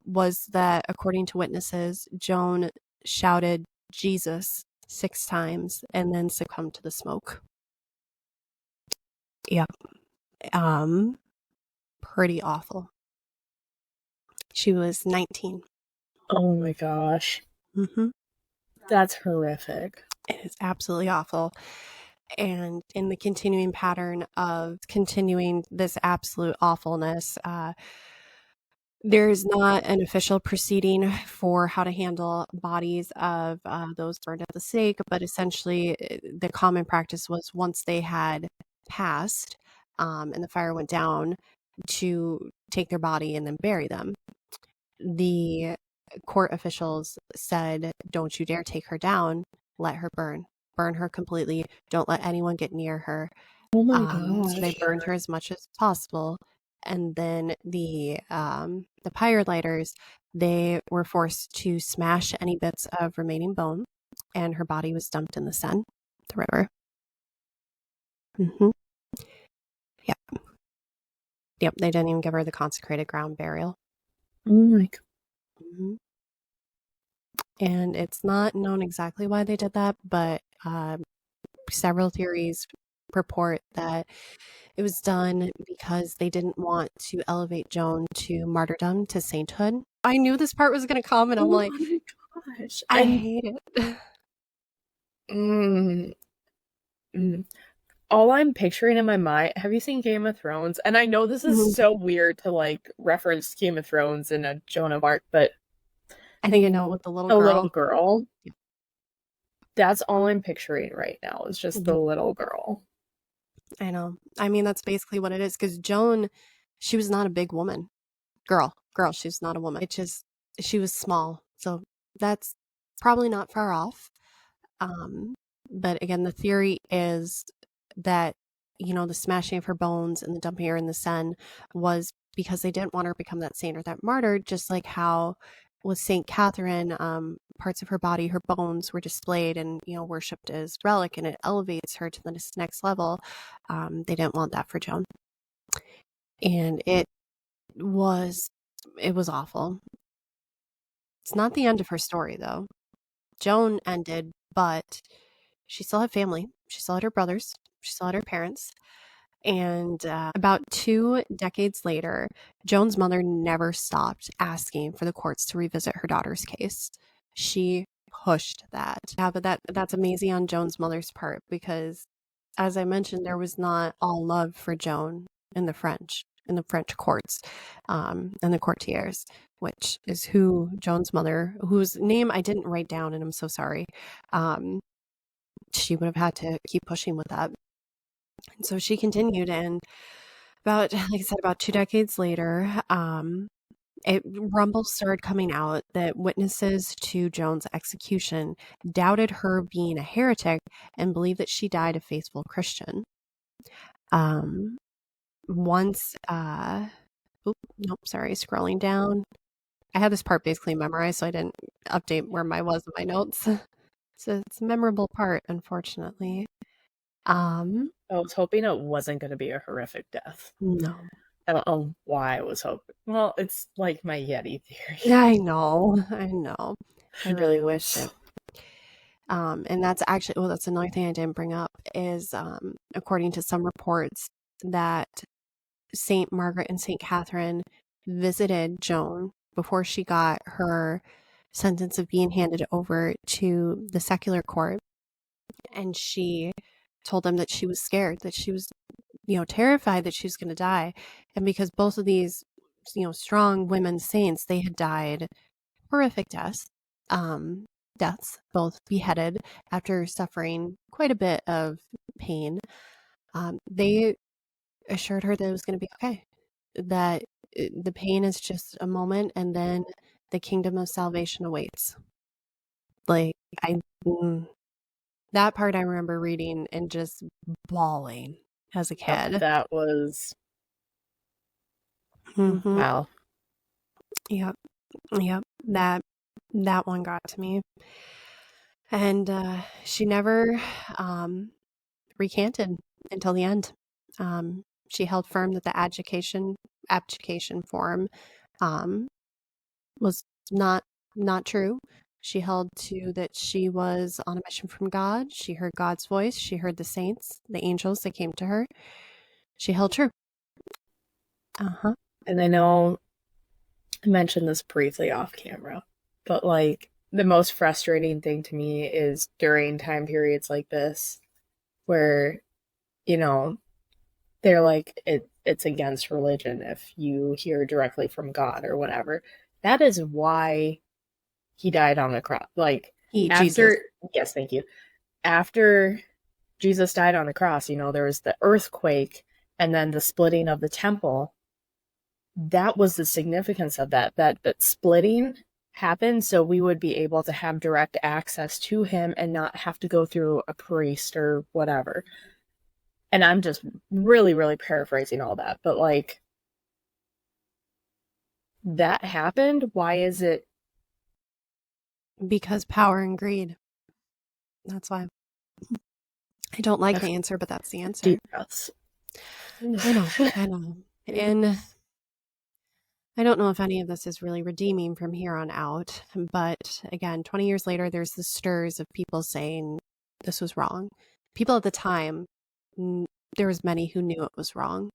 was that, according to witnesses, Joan shouted Jesus 6 times and then succumbed to the smoke. Yep. Pretty awful. She was 19. Oh my gosh. Mm-hmm. That's horrific. It is absolutely awful. And in the continuing pattern of continuing this absolute awfulness, there's not an official proceeding for how to handle bodies of those burned at the stake, but essentially the common practice was, once they had passed and the fire went down, to take their body and then bury them. The court officials said, don't you dare take her down, let her burn her completely, don't let anyone get near her. Oh my So they gosh. burned her as much as possible. And then the pyre lighters, they were forced to smash any bits of remaining bone, and her body was dumped in the Seine, the river. Yep. They didn't even give her the consecrated ground burial. Oh my god. And it's not known exactly why they did that, but several theories purport that it was done because they didn't want to elevate Joan to martyrdom, to sainthood. I knew this part was going to come, and I'm like, my gosh. I hate it. All I'm picturing in my mind, have you seen Game of Thrones? And I know this is so weird to like reference Game of Thrones in a Joan of Arc, but I think I know, with the little girl. Yeah. That's all I'm picturing right now, is just the little girl. I know. I mean, that's basically what it is, because Joan, she was not a big woman. Girl, she's not a woman. It's just, she was small. So that's probably not far off. But again, the theory is that, the smashing of her bones and the dumping her in the Seine was because they didn't want her to become that saint or that martyr, just like how with Saint Catherine, parts of her body, her bones were displayed and, worshipped as relic, and it elevates her to the next level. They didn't want that for Joan. And it was awful. It's not the end of her story, though. Joan ended, but she still had family. She still had her brothers. She still had her parents. And about 2 decades later, Joan's mother never stopped asking for the courts to revisit her daughter's case. She pushed that. Yeah, but that's amazing on Joan's mother's part, because, as I mentioned, there was not all love for Joan in the French courts, and the courtiers, which is who Joan's mother, whose name I didn't write down, and I'm so sorry, she would have had to keep pushing with that. And so she continued, and like I said, about 2 decades later, rumbles started coming out that witnesses to Joan's execution doubted her being a heretic and believed that she died a faithful Christian. Scrolling down. I had this part basically memorized, so I didn't update where I was in my notes. So it's a memorable part, unfortunately. I was hoping it wasn't going to be a horrific death. No. I don't know why I was hoping. Well, it's like my Yeti theory. I know. I really wish it. And that's actually, well, that's another thing I didn't bring up is, according to some reports, that Saint Margaret and Saint Catherine visited Joan before she got her sentence of being handed over to the secular court, and she told them that she was scared, that she was, terrified that she was going to die. And because both of these, strong women saints, they had died horrific um, deaths, both beheaded after suffering quite a bit of pain. They assured her that it was going to be okay, that the pain is just a moment, and then the kingdom of salvation awaits. Like, that part I remember reading and just bawling as a kid. That was Mm-hmm. wow. Yep. That one got to me, and she never recanted until the end. She held firm that the abdication form was not true. She held to that she was on a mission from God. She heard God's voice. She heard the saints, the angels that came to her. She held true. And I know I mentioned this briefly off camera, but like the most frustrating thing to me is during time periods like this where, they're like it's against religion if you hear directly from God or whatever. That is why he died on the cross. Like Jesus. Yes, thank you. After Jesus died on the cross, there was the earthquake and then the splitting of the temple. That was the significance of that splitting happened so we would be able to have direct access to him and not have to go through a priest or whatever. And I'm just really, really paraphrasing all that. But like, that happened. Why is it? Because power and greed. That's why. I don't like the answer, but that's the answer. Deep breaths. I know. And I don't know if any of this is really redeeming from here on out. But again, 20 years later, there's the stirs of people saying this was wrong. People at the time, there was many who knew it was wrong.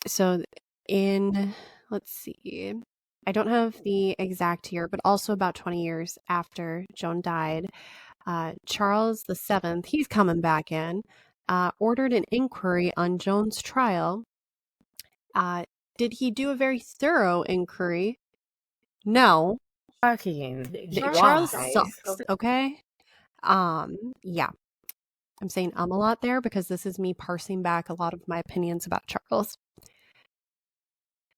So let's see, I don't have the exact year, but also about 20 years after Joan died, Charles VII, he's coming back in, ordered an inquiry on Joan's trial. Did he do a very thorough inquiry? No. Charles sucks, okay? Yeah. I'm saying a lot there because this is me parsing back a lot of my opinions about Charles.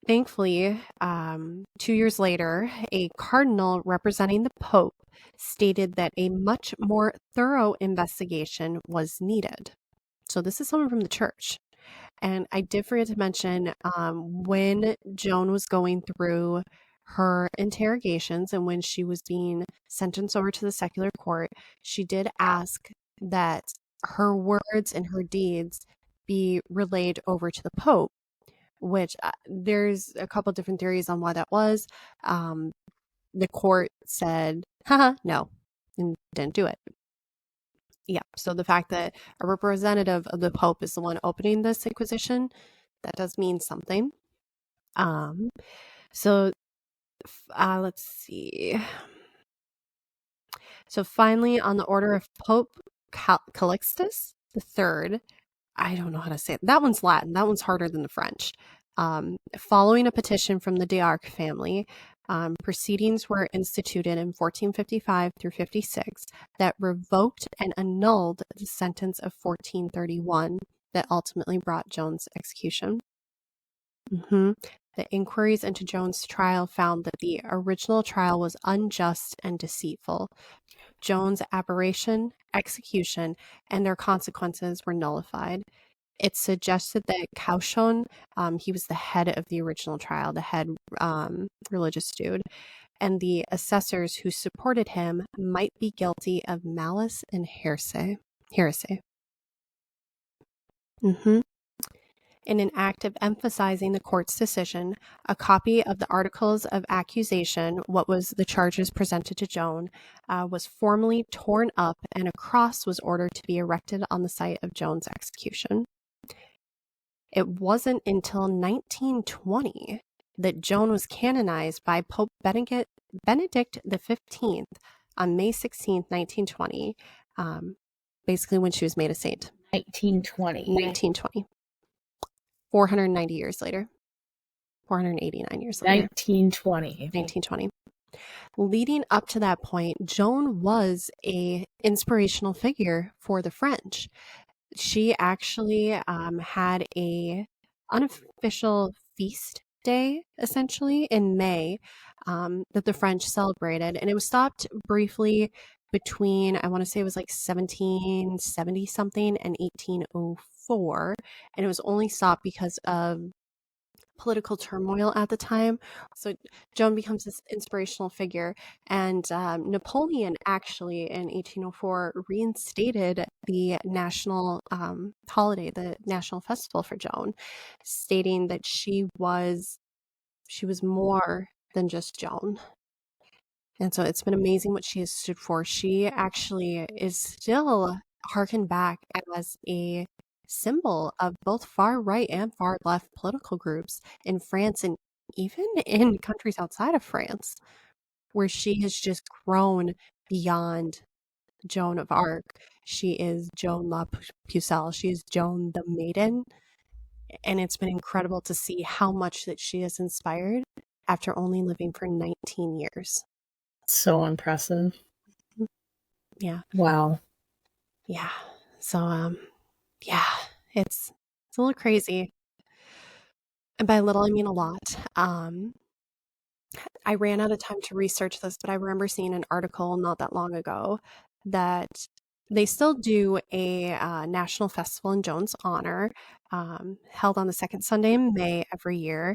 Thankfully, 2 years later, a cardinal representing the Pope stated that a much more thorough investigation was needed. So this is someone from the church. And I did forget to mention, when Joan was going through her interrogations and when she was being sentenced over to the secular court, she did ask that her words and her deeds be relayed over to the Pope, which there's a couple different theories on why that was. The court said, no, and didn't do it. Yeah, so the fact that a representative of the Pope is the one opening this inquisition, that does mean something. So let's see. So finally, on the order of Pope Calixtus III, I don't know how to say it. That one's Latin. That one's harder than the French. Following a petition from the d'Arc family, proceedings were instituted in 1455 through 56 that revoked and annulled the sentence of 1431 that ultimately brought Joan's execution. The inquiries into Joan's trial found that the original trial was unjust and deceitful. Joan's aberration, execution, and their consequences were nullified. It suggested that Cauchon, he was the head of the original trial, the head religious dude, and the assessors who supported him might be guilty of malice and heresy. In an act of emphasizing the court's decision, a copy of the Articles of Accusation, what was the charges presented to Joan, was formally torn up, and a cross was ordered to be erected on the site of Joan's execution. It wasn't until 1920 that Joan was canonized by Pope Benedict XV on May 16th, 1920, basically when she was made a saint. 1920. 490 years later. 489 years later. 1920. Leading up to that point, Joan was an inspirational figure for the French. She actually had a unofficial feast day, essentially, in May that the French celebrated. And it was stopped briefly between, I want to say it was like 1770 something and 1804. And it was only stopped because of political turmoil at the time. So Joan becomes this inspirational figure. And Napoleon actually in 1804 reinstated the national holiday, the national festival for Joan, stating that she was more than just Joan. And so it's been amazing what she has stood for. She actually is still harkened back as a symbol of both far right and far left political groups in France and even in countries outside of France, where she has just grown beyond Joan of Arc. She is Joan la Pucelle. She is Joan the Maiden. And it's been incredible to see how much that she has inspired after only living for 19 years. So impressive. Yeah. Wow. Yeah. So, yeah, it's a little crazy. And by little, I mean a lot. I ran out of time to research this, but I remember seeing an article not that long ago that they still do a national festival in Joan's honor, held on the second Sunday in May every year.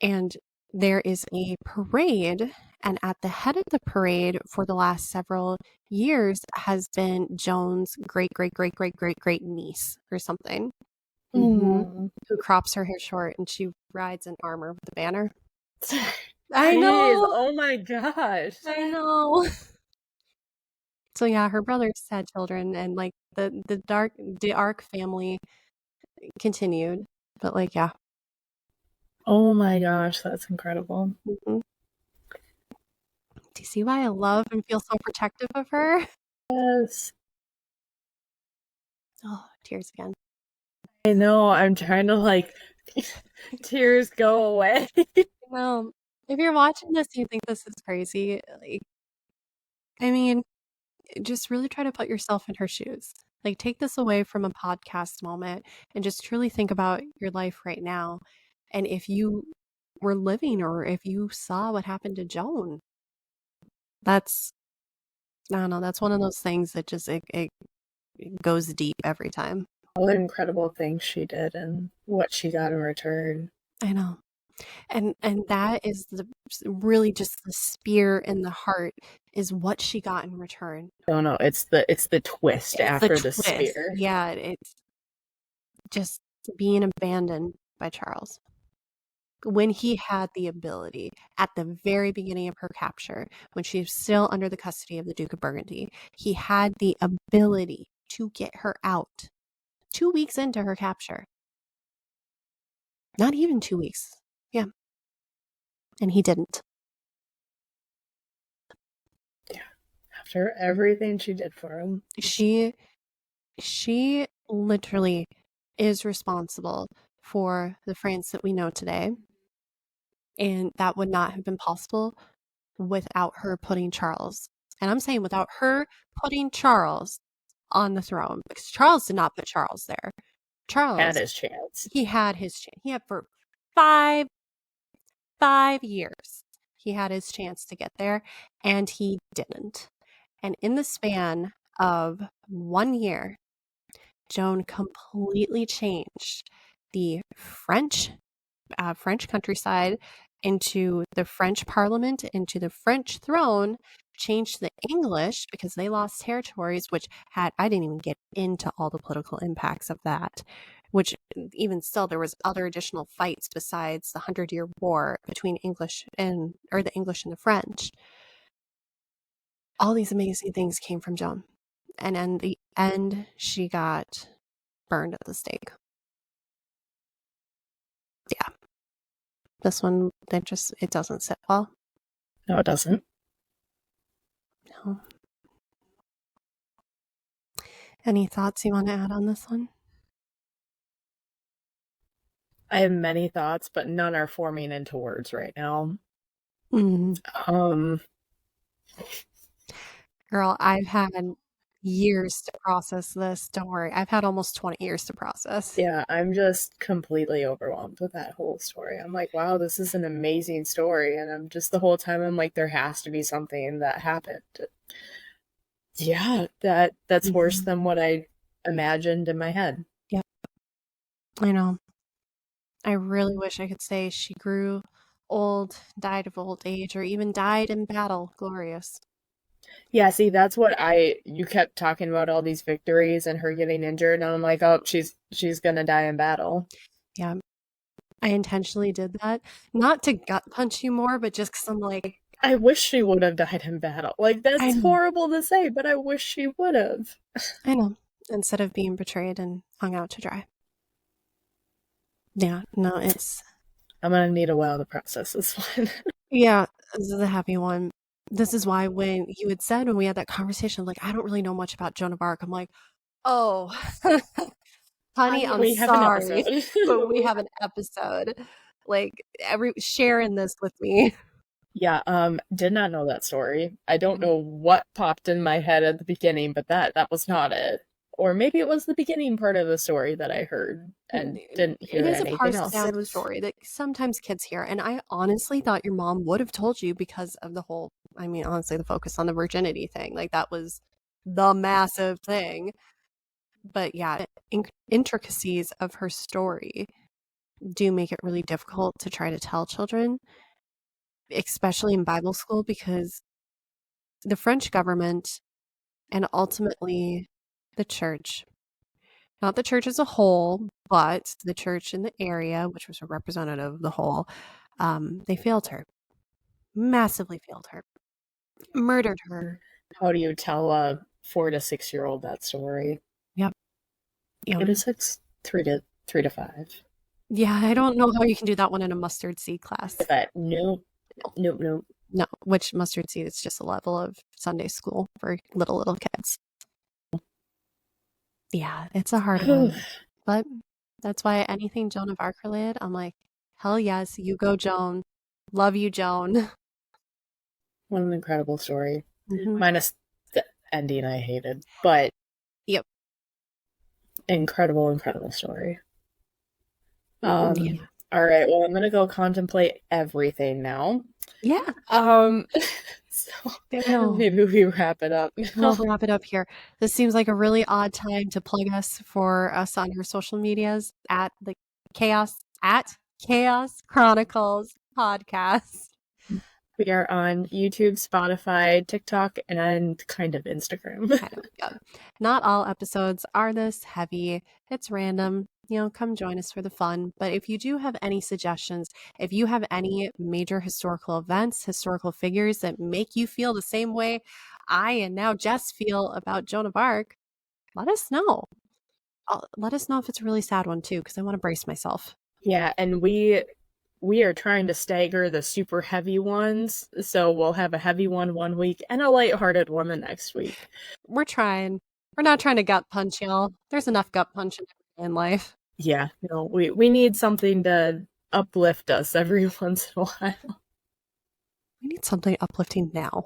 And there is a parade, and at the head of the parade for the last several years has been Joan's great niece or something, who crops her hair short and she rides in armor with the banner. I know. Oh my gosh. I know. So yeah, her brothers had children, and like the Arc family continued, but like yeah. Oh my gosh, that's incredible. Mm-hmm. Do you see why I love and feel so protective of her? Yes. Oh, tears again. I know, I'm trying to like tears go away. Well, if you're watching this and you think this is crazy, like, I mean, just really try to put yourself in her shoes. Like, take this away from a podcast moment and just truly think about your life right now. And if you were living or if you saw what happened to Joan, I don't know, that's one of those things that just, it goes deep every time. All the incredible things she did and what she got in return. I know. And that is really just the spear in the heart is what she got in return. Oh no, it's the twist after the spear. Yeah, it's just being abandoned by Charles. When he had the ability at the very beginning of her capture, when she was still under the custody of the Duke of Burgundy, he had the ability to get her out 2 weeks into her capture. Not even 2 weeks. Yeah. And he didn't. Yeah. After everything she did for him. She literally is responsible for the France that we know today. And that would not have been possible without her putting Charles. And I'm saying without her putting Charles on the throne, because Charles did not put Charles there. Charles had his chance. He had his chance. He had for 5 years. He had his chance to get there, and he didn't. And in the span of 1 year, Joan completely changed the French countryside into the French parliament, into the French throne, changed the English because they lost territories, which I didn't even get into all the political impacts of that. which even still, there was other additional fights besides the 100-Year War between the English and the French. All these amazing things came from Joan. And in the end, she got burned at the stake. Yeah. This one, it doesn't sit well. No, it doesn't. No. Any thoughts you want to add on this one? I have many thoughts, but none are forming into words right now. Girl, I've had years to process this. Don't worry. I've had almost 20 years to process. Yeah, I'm just completely overwhelmed with that whole story. I'm like, wow, this is an amazing story. And I'm just the whole time, I'm like, there has to be something that happened. Yeah, that's worse than what I imagined in my head. Yep. I know. I really wish I could say she grew old, died of old age, or even died in battle glorious. Yeah, see, that's what you kept talking about all these victories and her getting injured, and I'm like, oh, she's gonna die in battle. Yeah. I intentionally did that. Not to gut punch you more, but just because I'm like, I wish she would have died in battle. Like, that's horrible to say, but I wish she would have. I know. Instead of being betrayed and hung out to dry. Yeah, no, I'm gonna need a while to process this one. Yeah, this is a happy one. This is why when you had said when we had that conversation, like, I don't really know much about Joan of Arc, I'm like, oh, honey, I'm sorry, but we have an episode. Like, sharing this with me. Yeah, did not know that story. I don't know what popped in my head at the beginning, but that was not it. Or maybe it was the beginning part of the story that I heard and didn't hear anything else. It is a parsed down story that sometimes kids hear, and I honestly thought your mom would have told you because of the whole, I mean, honestly, the focus on the virginity thing. Like, that was the massive thing. But yeah, intricacies of her story do make it really difficult to try to tell children, especially in Bible school, because the French government and ultimately the church, not the church as a whole, but the church in the area, which was a representative of the whole, they failed her. Massively failed her. Murdered her. How do you tell a 4 to 6 year old that story? Yep. 4 to 6, 3 to 5. Yeah, I don't know how you can do that one in a mustard seed class. But nope. No, which mustard seed is just a level of Sunday school for little kids. Yeah, it's a hard one. But that's why anything Joan of Arc related, I'm like, hell yes, you go, Joan. Love you, Joan. What an incredible story. Minus the ending I hated. But yep. Incredible story. Yeah. All right, well, I'm gonna go contemplate everything now. Yeah. So maybe we wrap it up. We'll wrap it up here. This seems like a really odd time to plug us for us on our social medias at Chaos Chronicles podcast. We are on YouTube, Spotify, TikTok, and kind of Instagram. Yeah. Not all episodes are this heavy. It's random. Come join us for the fun. But if you do have any suggestions, if you have any major historical events, historical figures that make you feel the same way I and now Jess feel about Joan of Arc, let us know. Let us know if it's a really sad one too, because I want to brace myself. Yeah, and we are trying to stagger the super heavy ones, so we'll have a heavy one week and a lighthearted one the next week. We're trying. We're not trying to gut punch y'all. There's enough gut punching in life. Yeah, we need something to uplift us every once in a while. We need something uplifting now.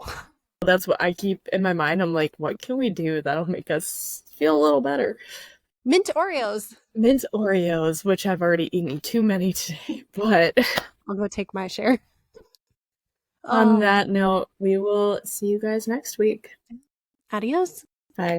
That's what I keep in my mind. I'm like, what can we do that'll make us feel a little better? Mint Oreos, which I've already eaten too many today, but I'll go take my share. On that note, we will see you guys next week. Adios. Bye.